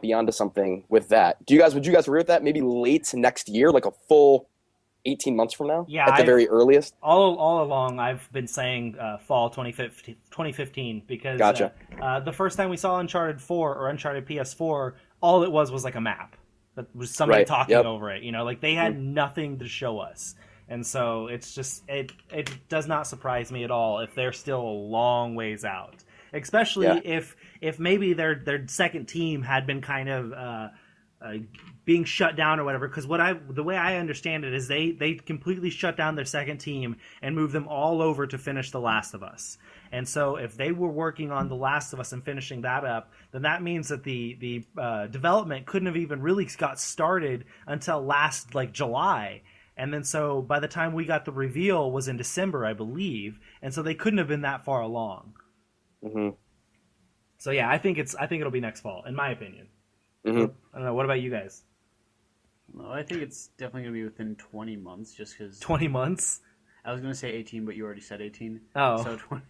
be onto something with that. Would you guys agree with that? Maybe late next year, like a full 18 months from now? Yeah, at the very earliest? All along, I've been saying fall 2015 because Gotcha. The first time we saw Uncharted 4 or Uncharted PS4, all it was like a map. That was somebody talking over it. Like, they had nothing to show us. And so it's just, it does not surprise me at all if they're still a long ways out. Especially if maybe their second team had been kind of being shut down or whatever. Because the way I understand it is they completely shut down their second team and moved them all over to finish The Last of Us. And so if they were working on The Last of Us and finishing that up, then that means that the development couldn't have even really got started until last July. And then so by the time we got the reveal was in December, I believe, and so they couldn't have been that far along. Mm-hmm. So yeah, I think it'll be next fall, in my opinion. Mm-hmm. I don't know. What about you guys? Well, I think it's definitely going to be within 20 months, just because... 20 months? I was going to say 18, but you already said 18. Oh. So 20...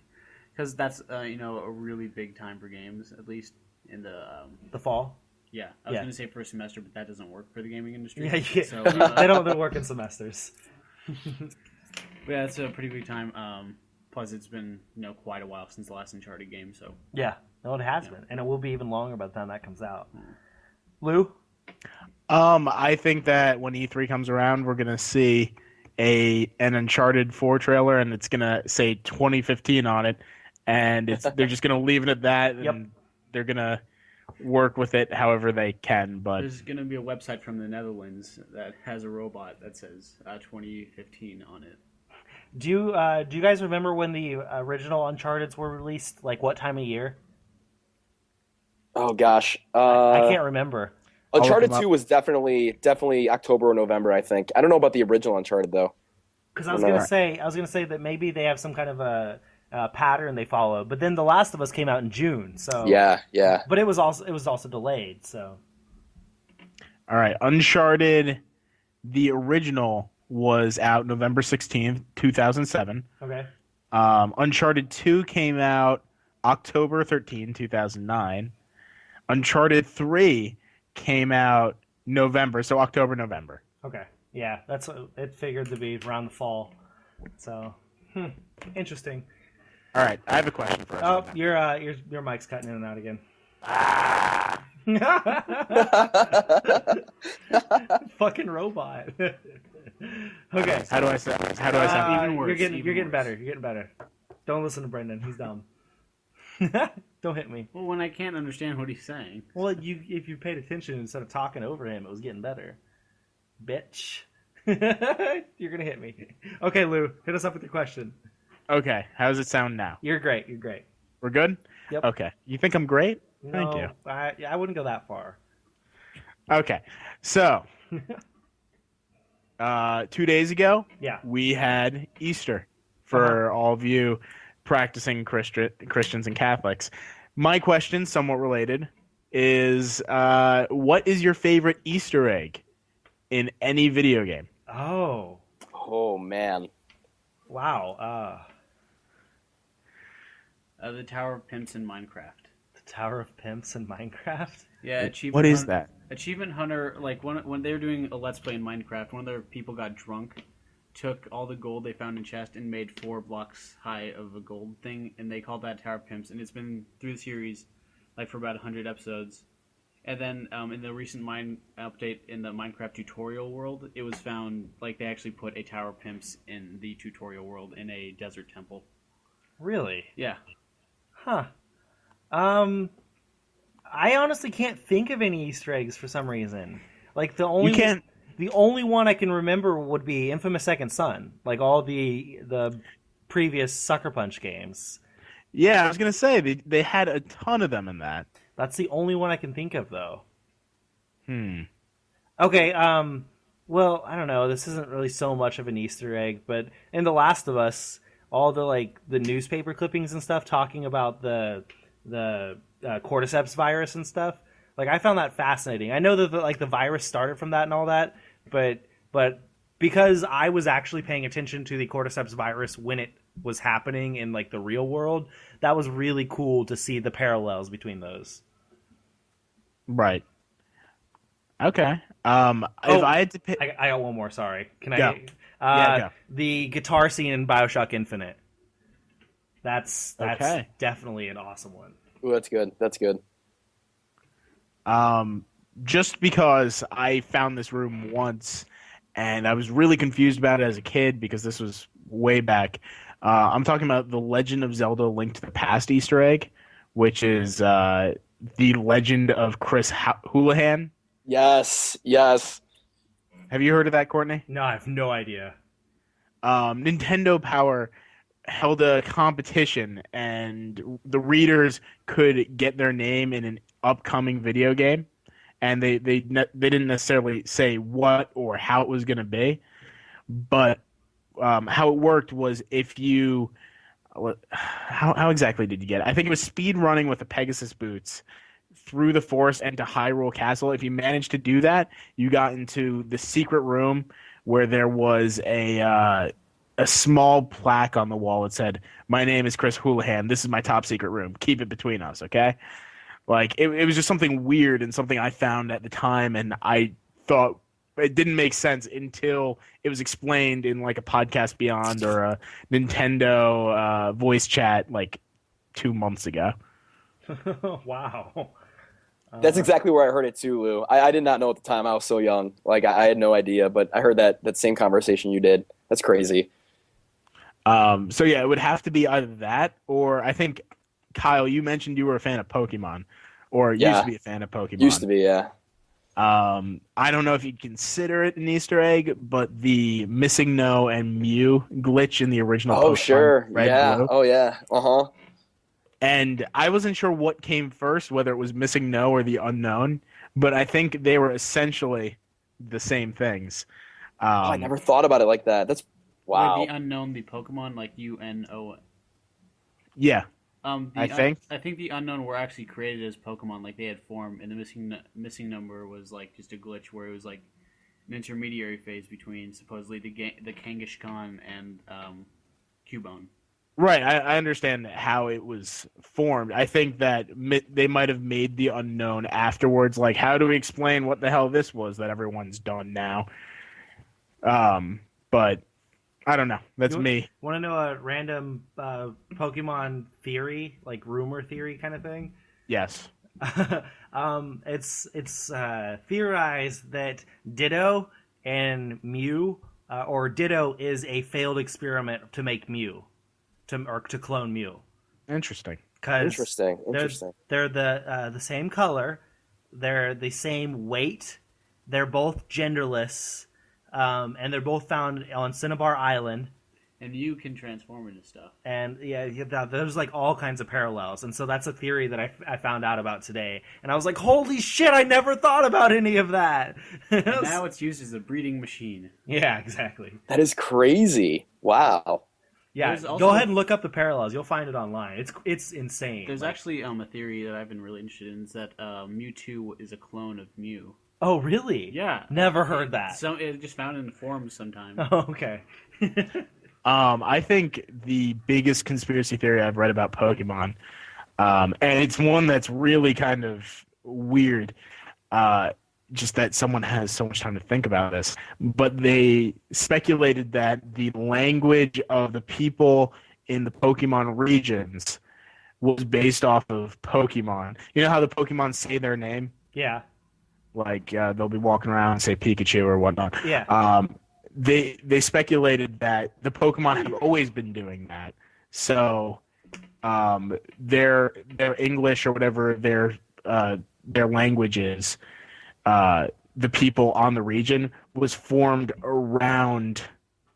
Because that's, a really big time for games, at least in the... The fall? Yeah. I was going to say first semester, but that doesn't work for the gaming industry. Yeah. So, they don't work in semesters. Yeah, it's a pretty big time. Plus, it's been, quite a while since the last Uncharted game, so... Yeah. No, it has been. And it will be even longer by the time that comes out. Lou? I think that when E3 comes around, we're gonna see an Uncharted 4 trailer, and it's gonna say 2015 on it, and they're just gonna leave it at that, and they're gonna work with it however they can. But there's gonna be a website from the Netherlands that has a robot that says 2015 on it. Do you guys remember when the original Uncharted's were released? Like what time of year? Oh gosh, I can't remember. Uncharted 2 was definitely October or November, I think. I don't know about the original Uncharted though. Because I was gonna say that maybe they have some kind of a pattern they follow. But then The Last of Us came out in June, so yeah. But it was also delayed. So all right, Uncharted, the original was out November 16th, 2007. Okay. Uncharted 2 came out October 13, 2009. Uncharted 3 came out November, so October, November. Okay. Yeah, that's what it figured to be around the fall. So, interesting. All right, I have a question for us. Oh, your mic's cutting in and out again. Fucking robot. Okay. How do I sound? Even worse. You're even getting worse. better. You're getting better. Don't listen to Brendan. He's dumb. Don't hit me. Well, when I can't understand what he's saying. Well, if you paid attention instead of talking over him, it was getting better. Bitch. You're gonna hit me. Okay, Lou, hit us up with your question. Okay, how does it sound now? You're great. You're great. We're good? Yep. Okay. You think I'm great? No, Thank you. I wouldn't go that far. Okay. So, 2 days ago, Yeah. we had Easter for all of you practicing Christians and Catholics. My question, somewhat related, is what is your favorite Easter egg in any video game? Oh man. Wow. The Tower of Pimps in Minecraft. The Tower of Pimps in Minecraft? Yeah, Achievement What is Hunter, that? Achievement Hunter, like when they were doing a Let's Play in Minecraft, one of their people got drunk, took all the gold they found in chest and made 4 blocks high of a gold thing, and they called that Tower of Pimps, and it's been through the series like for about 100 episodes. And then in the recent update in the Minecraft tutorial world, it was found like they actually put a Tower of Pimps in the tutorial world in a desert temple. Really? Yeah. Huh. I honestly can't think of any Easter eggs for some reason. Like the only one I can remember would be Infamous Second Son. Like all the previous Sucker Punch games. Yeah, I was gonna say they had a ton of them in that. That's the only one I can think of, though. Okay. Well, I don't know. This isn't really so much of an Easter egg, but in The Last of Us, all the newspaper clippings and stuff talking about the cordyceps virus and stuff. Like I found that fascinating. I know that the virus started from that and all that, but because I was actually paying attention to the cordyceps virus when it was happening in the real world, that was really cool to see the parallels between those. Right. Okay. If I had to pick, I got one more. Sorry. Can Go. I? The guitar scene in BioShock Infinite. That's Okay. definitely an awesome one. Ooh, that's good. That's good. just because I found this room once and I was really confused about it as a kid because this was way back. I'm talking about the Legend of Zelda: Link to the Past Easter egg, which is the legend of Chris Houlihan. Yes, yes. Have you heard of that, Courtney? No, I have no idea. Nintendo Power held a competition, and the readers could get their name in an upcoming video game, and they didn't necessarily say what or how it was going to be, but how it worked was if you how exactly did you get it? I think it was speed running with the Pegasus boots through the forest and to Hyrule Castle. If you managed to do that, you got into the secret room where there was a small plaque on the wall that said, "My name is Chris Houlihan. This is my top secret room. Keep it between us, okay?" Like it was just something weird and something I found at the time, and I thought it didn't make sense until it was explained in like a Podcast Beyond or a Nintendo voice chat like 2 months ago. Wow. That's exactly where I heard it too, Lou. I did not know at the time. I was so young. Like, I had no idea, but I heard that same conversation you did. That's crazy. So yeah, it would have to be either that or I think, Kyle, you mentioned you were a fan of Pokemon or used to be a fan of Pokemon. Used to be, yeah. I don't know if you'd consider it an Easter egg, but the Missing No and Mew glitch in the original Oh, Pokemon sure. Red, Yeah. Blue. Oh, yeah. Uh-huh. And I wasn't sure what came first, whether it was Missing No or the Unknown, but I think they were essentially the same things. I never thought about it like that. That's wow. Were the unknown the Pokemon like UNO? Yeah, I think the unknown were actually created as Pokemon, like they had form, and the missing number was like just a glitch where it was like an intermediary phase between supposedly the Kangaskhan and Cubone. right. I understand how it was formed. I think that they might have made the Unknown afterwards. Like, how do we explain what the hell this was that everyone's done now? But I don't know. That's me. Want to know a random Pokemon theory, like rumor theory kind of thing? Yes. It's theorized that Ditto and Mew, or Ditto is a failed experiment to make Mew, to clone Mew. Interesting. Interesting. They're the same color, they're the same weight, they're both genderless, and they're both found on Cinnabar Island. And you can transform into stuff. And yeah, there's like all kinds of parallels. And so that's a theory that I found out about today. And I was like, holy shit, I never thought about any of that. And now it's used as a breeding machine. Yeah, exactly. That is crazy. Wow. Yeah, go ahead and look up the parallels. You'll find it online. It's insane. There's actually a theory that I've been really interested in, is that Mewtwo is a clone of Mew. Oh, really? Yeah. Never heard that. So it just found in the forums sometime. Oh, okay. I think the biggest conspiracy theory I've read about Pokemon, and it's one that's really kind of weird, just that someone has so much time to think about this, but they speculated that the language of the people in the Pokemon regions was based off of Pokemon. You know how the Pokemon say their name? Yeah. Like they'll be walking around and say Pikachu or whatnot. Yeah. They speculated that the Pokemon have always been doing that. So their English or whatever their language is, the people on the region was formed around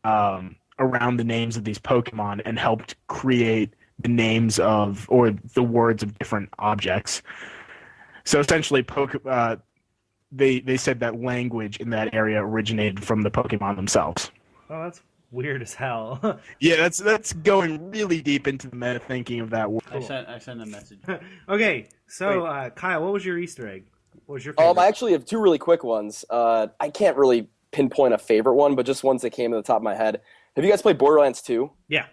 the names of these Pokemon and helped create the names of or the words of different objects. So essentially, they said that language in that area originated from the Pokemon themselves. Oh, that's weird as hell. Yeah, that's going really deep into the meta thinking of that word. I sent a message. Okay, so Kyle, what was your Easter egg? What was your favorite? I actually have two really quick ones. I can't really pinpoint a favorite one, but just ones that came to the top of my head. Have you guys played Borderlands 2? Yeah.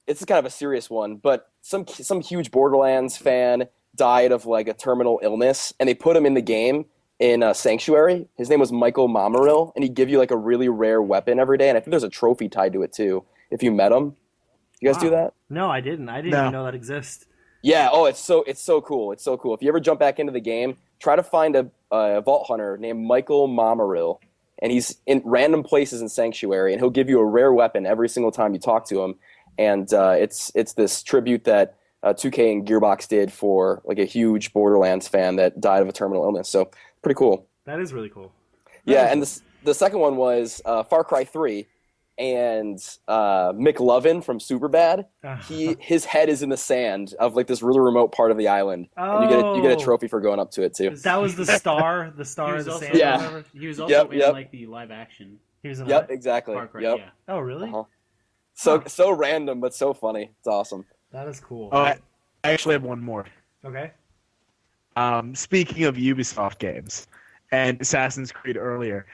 It's kind of a serious one, but some huge Borderlands fan died of like a terminal illness, and they put him in the game in Sanctuary. His name was Michael Mamaril, and he'd give you like a really rare weapon every day, and I think there's a trophy tied to it too if you met him. You guys do that? No, I didn't. I didn't even know that exists. Yeah. Oh, it's so cool. It's so cool. If you ever jump back into the game, try to find a vault hunter named Michael Mamaril, and he's in random places in Sanctuary, and he'll give you a rare weapon every single time you talk to him. And it's this tribute that 2K and Gearbox did for like a huge Borderlands fan that died of a terminal illness. So Pretty cool. That is really cool. Yeah, and the second one was Far Cry 3, and McLovin from Superbad. His head is in the sand of like this really remote part of the island, and you get a trophy for going up to it too. That was the star of the sand. Yeah. He was also in like the live action. He was in exactly. Far Cry, Yep. yeah. Oh, really? So random, but so funny. It's awesome. That is cool. Oh, I actually have one more. Okay. Speaking of Ubisoft games and Assassin's Creed earlier,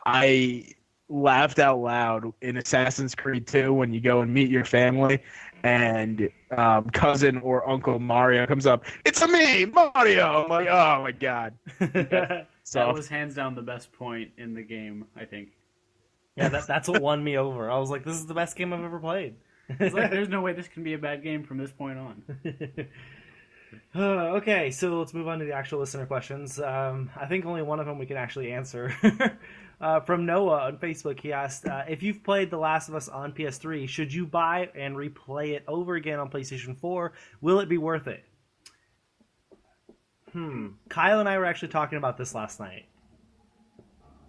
I laughed out loud in Assassin's Creed 2 when you go and meet your family and cousin or Uncle Mario comes up. It's me, Mario! I'm like, oh my god. That was hands down the best point in the game, I think. Yeah, that's what won me over. I was like, this is the best game I've ever played. It's like, there's no way this can be a bad game from this point on. Okay, so let's move on to the actual listener questions. I think only one of them we can actually answer. From Noah on Facebook, he asked, if you've played The Last of Us on PS3, should you buy and replay it over again on PlayStation 4? Will it be worth it? Kyle and I were actually talking about this last night.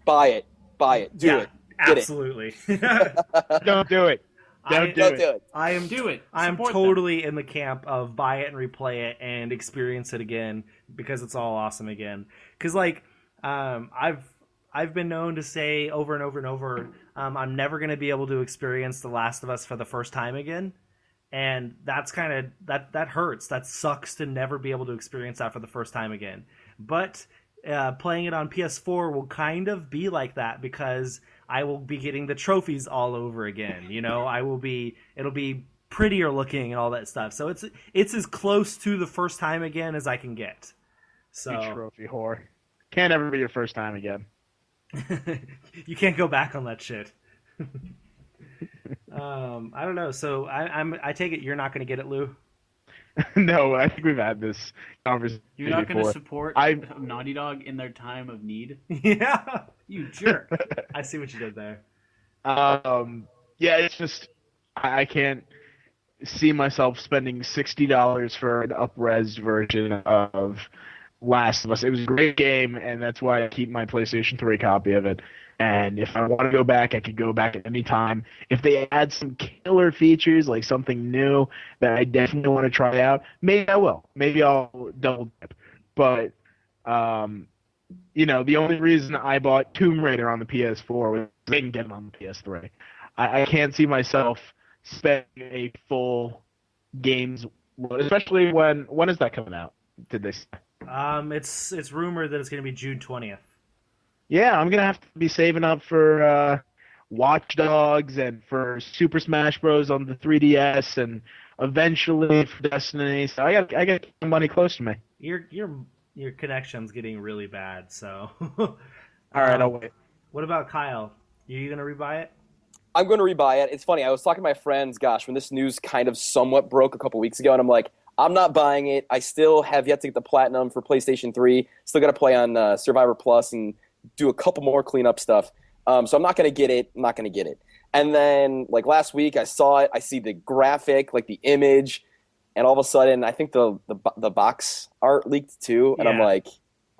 Buy it. Do it. Get absolutely. Don't do it. Don't do it. I am Support totally in the camp of buy it and replay it and experience it again because it's all awesome again. Because like I've been known to say over and over and over, I'm never going to be able to experience The Last of Us for the first time again, and that's kind of that hurts. That sucks to never be able to experience that for the first time again. But playing it on PS4 will kind of be like that because I will be getting the trophies all over again. You know, it'll be prettier looking and all that stuff. So it's as close to the first time again as I can get. So You trophy whore. Can't ever be your first time again. You can't go back on that shit. I don't know. So I take it you're not going to get it, Lou? No, I think we've had this conversation. You're not going to support Naughty Dog in their time of need? Yeah. You jerk. I see what you did there. Yeah, it's just I can't see myself spending $60 for an up-res version of Last of Us. It was a great game, and that's why I keep my PlayStation 3 copy of it. And if I want to go back, I could go back at any time. If they add some killer features, like something new that I definitely want to try out, maybe I will. Maybe I'll double dip. But, the only reason I bought Tomb Raider on the PS4 was I didn't get it on the PS3. I can't see myself spending a full games, especially when is that coming out? Did they say? It's rumored that it's going to be June 20th. Yeah, I'm gonna have to be saving up for Watch Dogs and for Super Smash Bros. On the 3DS, and eventually for Destiny. So I got money close to me. Your connection's getting really bad. So. All right, I'll wait. What about Kyle? Are you gonna rebuy it? I'm going to rebuy it. It's funny. I was talking to my friends, when this news kind of somewhat broke a couple weeks ago, and I'm like, I'm not buying it. I still have yet to get the Platinum for PlayStation 3. Still got to play on Survivor Plus and do a couple more cleanup stuff. So I'm not going to get it. And then, like, last week, I saw it. I see the graphic, like the image, and all of a sudden, I think the box art leaked too. And Yeah. I'm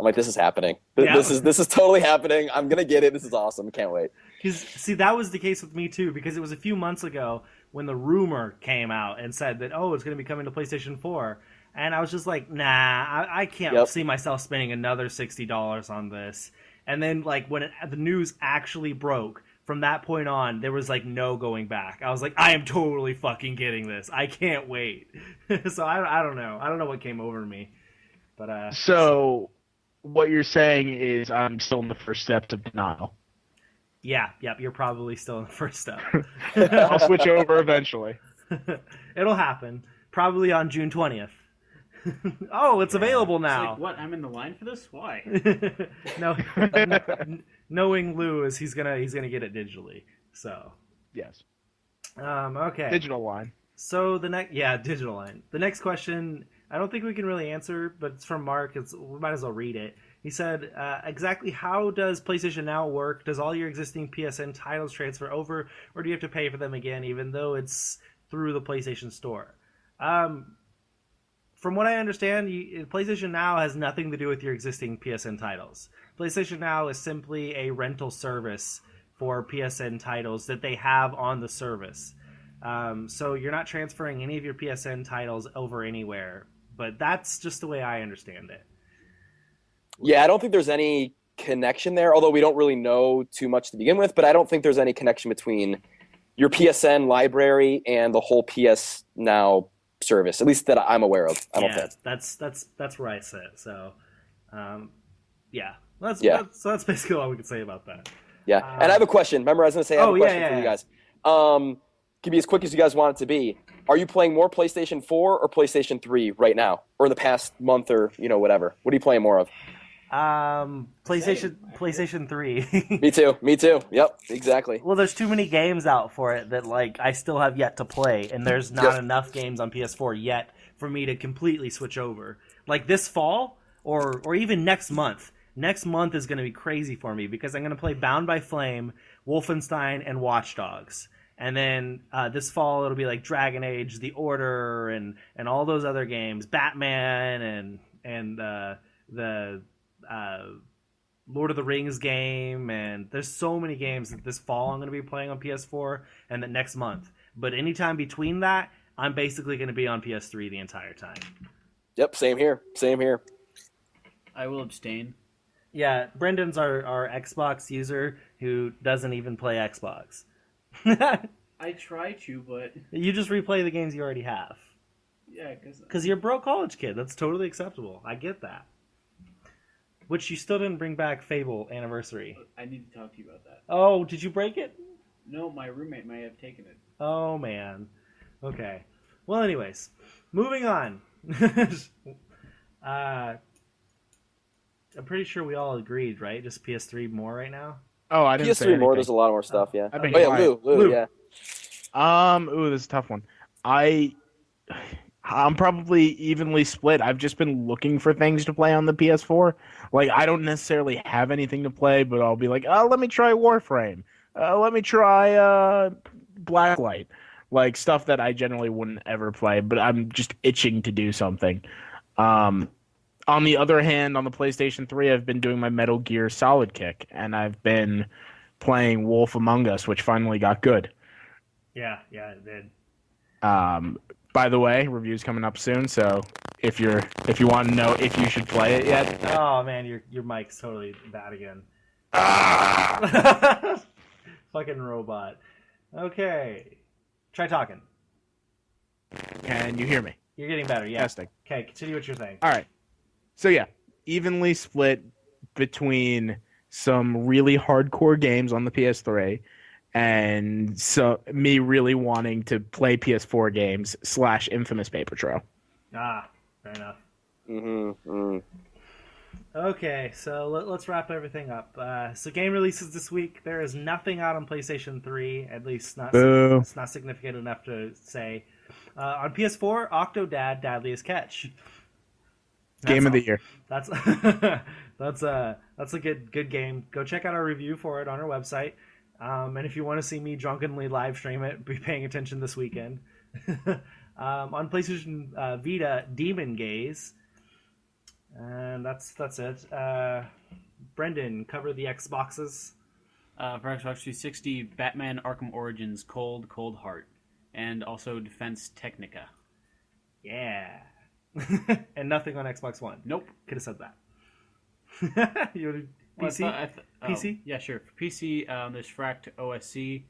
like, this is happening. Yeah. This is totally happening. I'm going to get it. This is awesome. Can't wait. See, that was the case with me too, because it was a few months ago when the rumor came out and said that, it's going to be coming to PlayStation 4. And I was just like, nah, I can't see myself spending another $60 on this. And then, like, when the news actually broke, from that point on, there was, like, no going back. I was like, I am totally fucking getting this. I can't wait. So I don't know. I don't know what came over me. But So what you're saying is I'm still in the first steps of denial. Yeah, you're probably still in the first step. I'll switch over eventually. It'll happen. Probably on June 20th. It's available now. It's like, what? I'm in the line for this? Why? No, knowing Lou is he's gonna get it digitally. So Yes. Okay. Digital line. So digital line. The next question, I don't think we can really answer, but it's from Mark. We might as well read it. He said, exactly how does PlayStation Now work? Does all your existing PSN titles transfer over, or do you have to pay for them again, even though it's through the PlayStation Store? from what I understand, PlayStation Now has nothing to do with your existing PSN titles. PlayStation Now is simply a rental service for PSN titles that they have on the service. So you're not transferring any of your PSN titles over anywhere. But that's just the way I understand it. Yeah, I don't think there's any connection there, although we don't really know too much to begin with. But I don't think there's any connection between your PSN library and the whole PS Now service, at least that I'm aware of. I don't think. That's where I sit. So, yeah. Yeah. So that's basically all we can say about that. Yeah, and I have a question. Remember, I was going to say I have a question for you guys. Can be as quick as you guys want it to be. Are you playing more PlayStation 4 or PlayStation 3 right now, or in the past month, or whatever? What are you playing more of? PlayStation 3. Me too. Yep, exactly. Well, there's too many games out for it that I still have yet to play, and there's not enough games on PS4 yet for me to completely switch over. Like this fall, or even next month. Next month is going to be crazy for me because I'm going to play Bound by Flame, Wolfenstein, and Watch Dogs. And then this fall it'll be like Dragon Age, The Order, and all those other games, Batman, and the Lord of the Rings game, and there's so many games that this fall I'm going to be playing on PS4 and the next month. But anytime between that, I'm basically going to be on PS3 the entire time. Yep, same here. I will abstain. Yeah, Brendan's our Xbox user who doesn't even play Xbox. I try to, but You just replay the games you already have. yeah, Because you're a broke college kid. That's totally acceptable. I get that. Which you still didn't bring back Fable Anniversary. I need to talk to you about that. Oh, did you break it? No, my roommate might have taken it. Oh, man. Okay. Well, anyways. Moving on. I'm pretty sure we all agreed, right? Just PS3 more right now? Oh, I didn't say PS3 anything. more. There's a lot more stuff. Yeah. I've been Oh yeah, quiet. Lou. Yeah. This is a tough one. I'm probably evenly split. I've just been looking for things to play on the PS4. Like, I don't necessarily have anything to play, but I'll be like, oh, let me try Warframe. Let me try Blacklight. Like, stuff that I generally wouldn't ever play, but I'm just itching to do something. On the other hand, on the PlayStation 3, I've been doing my Metal Gear Solid kick, and I've been playing Wolf Among Us, which finally got good. Yeah, it did. By the way, review's coming up soon, so if you want to know if you should play it yet. Oh man, your mic's totally bad again. Fucking robot. Okay. Try talking. Can you hear me? You're getting better, yeah. Testing. Okay, continue what you're saying. All right. So yeah, evenly split between some really hardcore games on the PS3 and so me really wanting to play PS4 games / Infamous Paper Trail. Ah, fair enough. Mm-hmm. Okay, so let's wrap everything up. So game releases this week. There is nothing out on PlayStation 3, at least it's not significant enough to say. On PS4, Octodad Dadliest Catch. Game of the year. That's that's a good game. Go check out our review for it on our website. And if you want to see me drunkenly live stream it, be paying attention this weekend. On PlayStation Vita, Demon Gaze. And that's it. Brendan, cover the Xboxes. For Xbox 360, Batman Arkham Origins Cold Heart, and also Defense Technica. Yeah. And nothing on Xbox One. Nope. Could have said that. You PC? PC? Yeah, sure. For PC, there's Fract OSC,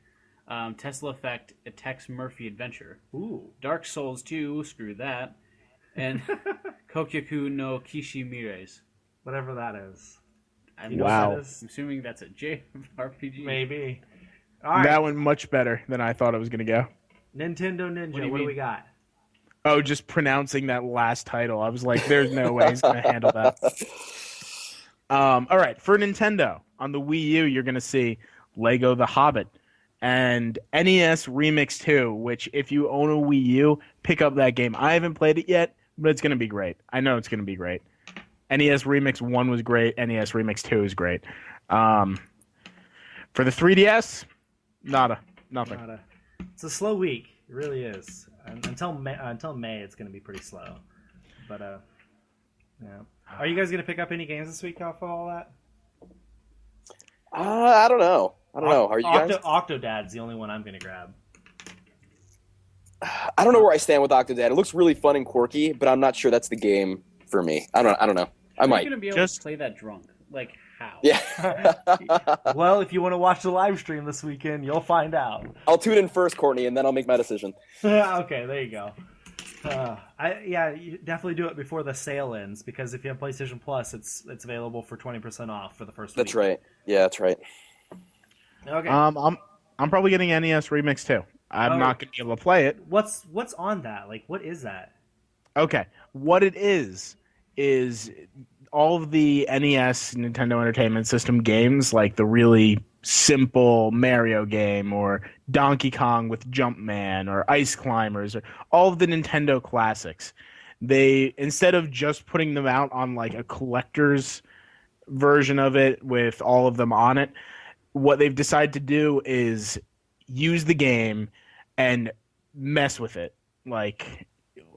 Tesla Effect, a Tex Murphy Adventure. Ooh. Dark Souls 2, screw that. And Kokyaku no Kishimires. Whatever that is. Wow. That is? I'm assuming that's a JRPG. Maybe. All right. That went much better than I thought it was going to go. Nintendo Ninja, what do we got? Oh, just pronouncing that last title. I was like, there's no way he's going to handle that. All right, for Nintendo, on the Wii U, you're going to see Lego The Hobbit and NES Remix 2, which if you own a Wii U, pick up that game. I haven't played it yet, but it's going to be great. I know it's going to be great. NES Remix 1 was great. NES Remix 2 is great. For the 3DS, nothing. It's a slow week. It really is. Until May, it's going to be pretty slow. But yeah. Are you guys gonna pick up any games this week off of all that? I don't know. Are you guys? Octodad's the only one I'm gonna grab. I don't know where I stand with Octodad. It looks really fun and quirky, but I'm not sure that's the game for me. I don't know. I might. You're gonna be able to play that drunk. Like how? Yeah. Well, if you want to watch the live stream this weekend, you'll find out. I'll tune in first, Courtney, and then I'll make my decision. Okay, there you go. You definitely do it before the sale ends, because if you have PlayStation Plus, it's available for 20% off for the first week. That's right. Yeah, that's right. Okay. I'm probably getting NES Remix too. I'm not going to be able to play it. What's on that? Like, what is that? Okay, what it is all of the NES Nintendo Entertainment System games, like the really simple Mario game or Donkey Kong with Jumpman or Ice Climbers, or all of the Nintendo classics. They, instead of just putting them out on like a collector's version of it with all of them on it, what they've decided to do is use the game and mess with it, like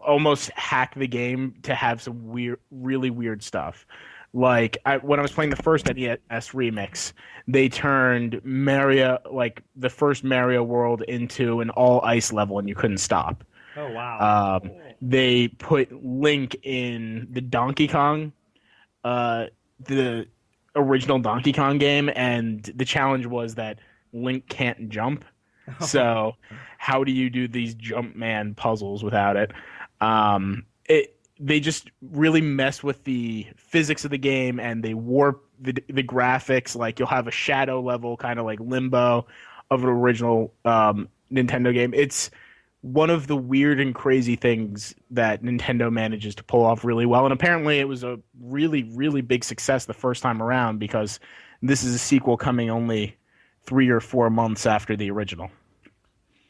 almost hack the game to have some really weird stuff. Like when I was playing the first NES Remix, they turned Mario, like the first Mario world, into an all ice level, and you couldn't stop. Oh wow! They put Link in the Donkey Kong, the original Donkey Kong game, and the challenge was that Link can't jump. So how do you do these Jumpman puzzles without it? They just really mess with the physics of the game, and they warp the graphics. Like, you'll have a shadow level, kind of like Limbo, of an original Nintendo game. It's one of the weird and crazy things that Nintendo manages to pull off really well. And apparently it was a really, really big success the first time around, because this is a sequel coming only 3 or 4 months after the original.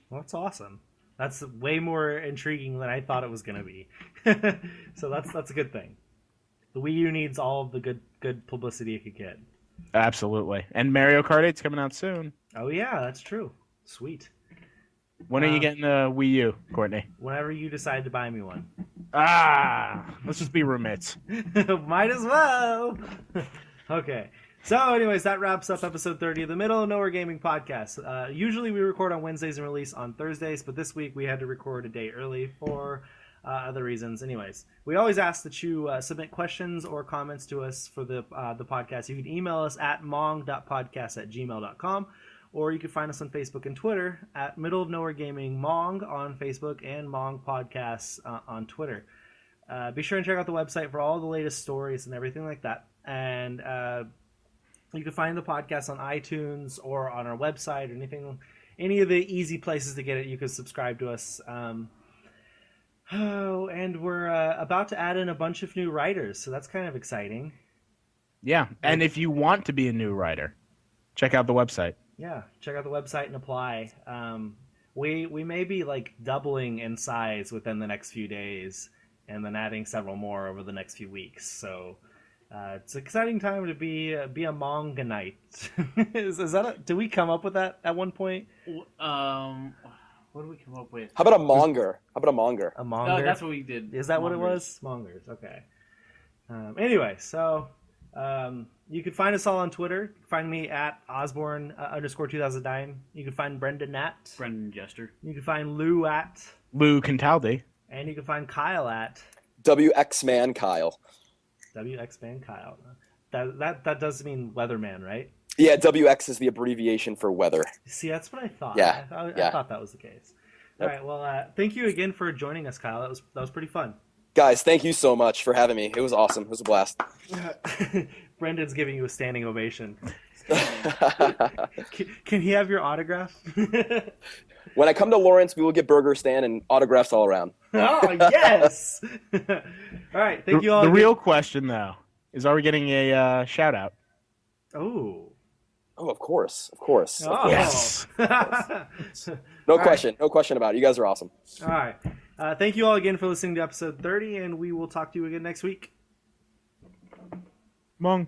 Well, that's awesome. That's way more intriguing than I thought it was going to be. So that's a good thing. The Wii U needs all of the good publicity it could get. Absolutely. And Mario Kart 8's coming out soon. Oh yeah, that's true. Sweet. When are you getting a Wii U, Courtney? Whenever you decide to buy me one. Let's just be roommates. Might as well. Okay. So anyways, that wraps up episode 30 of the Middle of Nowhere Gaming Podcast. Usually we record on Wednesdays and release on Thursdays, but this week we had to record a day early for other reasons. Anyways, we always ask that you submit questions or comments to us for the podcast. You can email us at mong.podcast@gmail.com, or you can find us on Facebook and Twitter at Middle of Nowhere Gaming Mong on Facebook and Mong Podcasts on Twitter. Be sure and check out the website for all the latest stories and everything like that. And you can find the podcast on iTunes or on our website, or any of the easy places to get it. You can subscribe to us. And we're about to add in a bunch of new writers, so that's kind of exciting. Yeah, and if you want to be a new writer, check out the website. Yeah, check out the website and apply. We may be like doubling in size within the next few days, and then adding several more over the next few weeks. So it's an exciting time to be a Monganite. is that do we come up with that at one point? What did we come up with? How about a monger? A monger? No, that's what we did. Is that what it was? Mongers. Okay. Anyway, so you can find us all on Twitter. Find me at Osborne_2009. You can find Brendan at Brendan Jester. You can find Lou at Lou Cantaldi. And you can find Kyle at WXman Kyle. WXman Kyle. That does mean Weatherman, right? Yeah, WX is the abbreviation for weather. See, that's what I thought. Yeah, I thought that was the case. All right, well, thank you again for joining us, Kyle. That was pretty fun. Guys, thank you so much for having me. It was awesome. It was a blast. Brendan's giving you a standing ovation. Can he have your autograph? When I come to Lawrence, we will get burger stand and autographs all around. Oh, yes! All right, thank you all. The real question, though, is are we getting a shout-out? Oh. Oh, of course. Of course. Oh. Yes. No question about it. You guys are awesome. All right. Thank you all again for listening to episode 30, and we will talk to you again next week. Mong.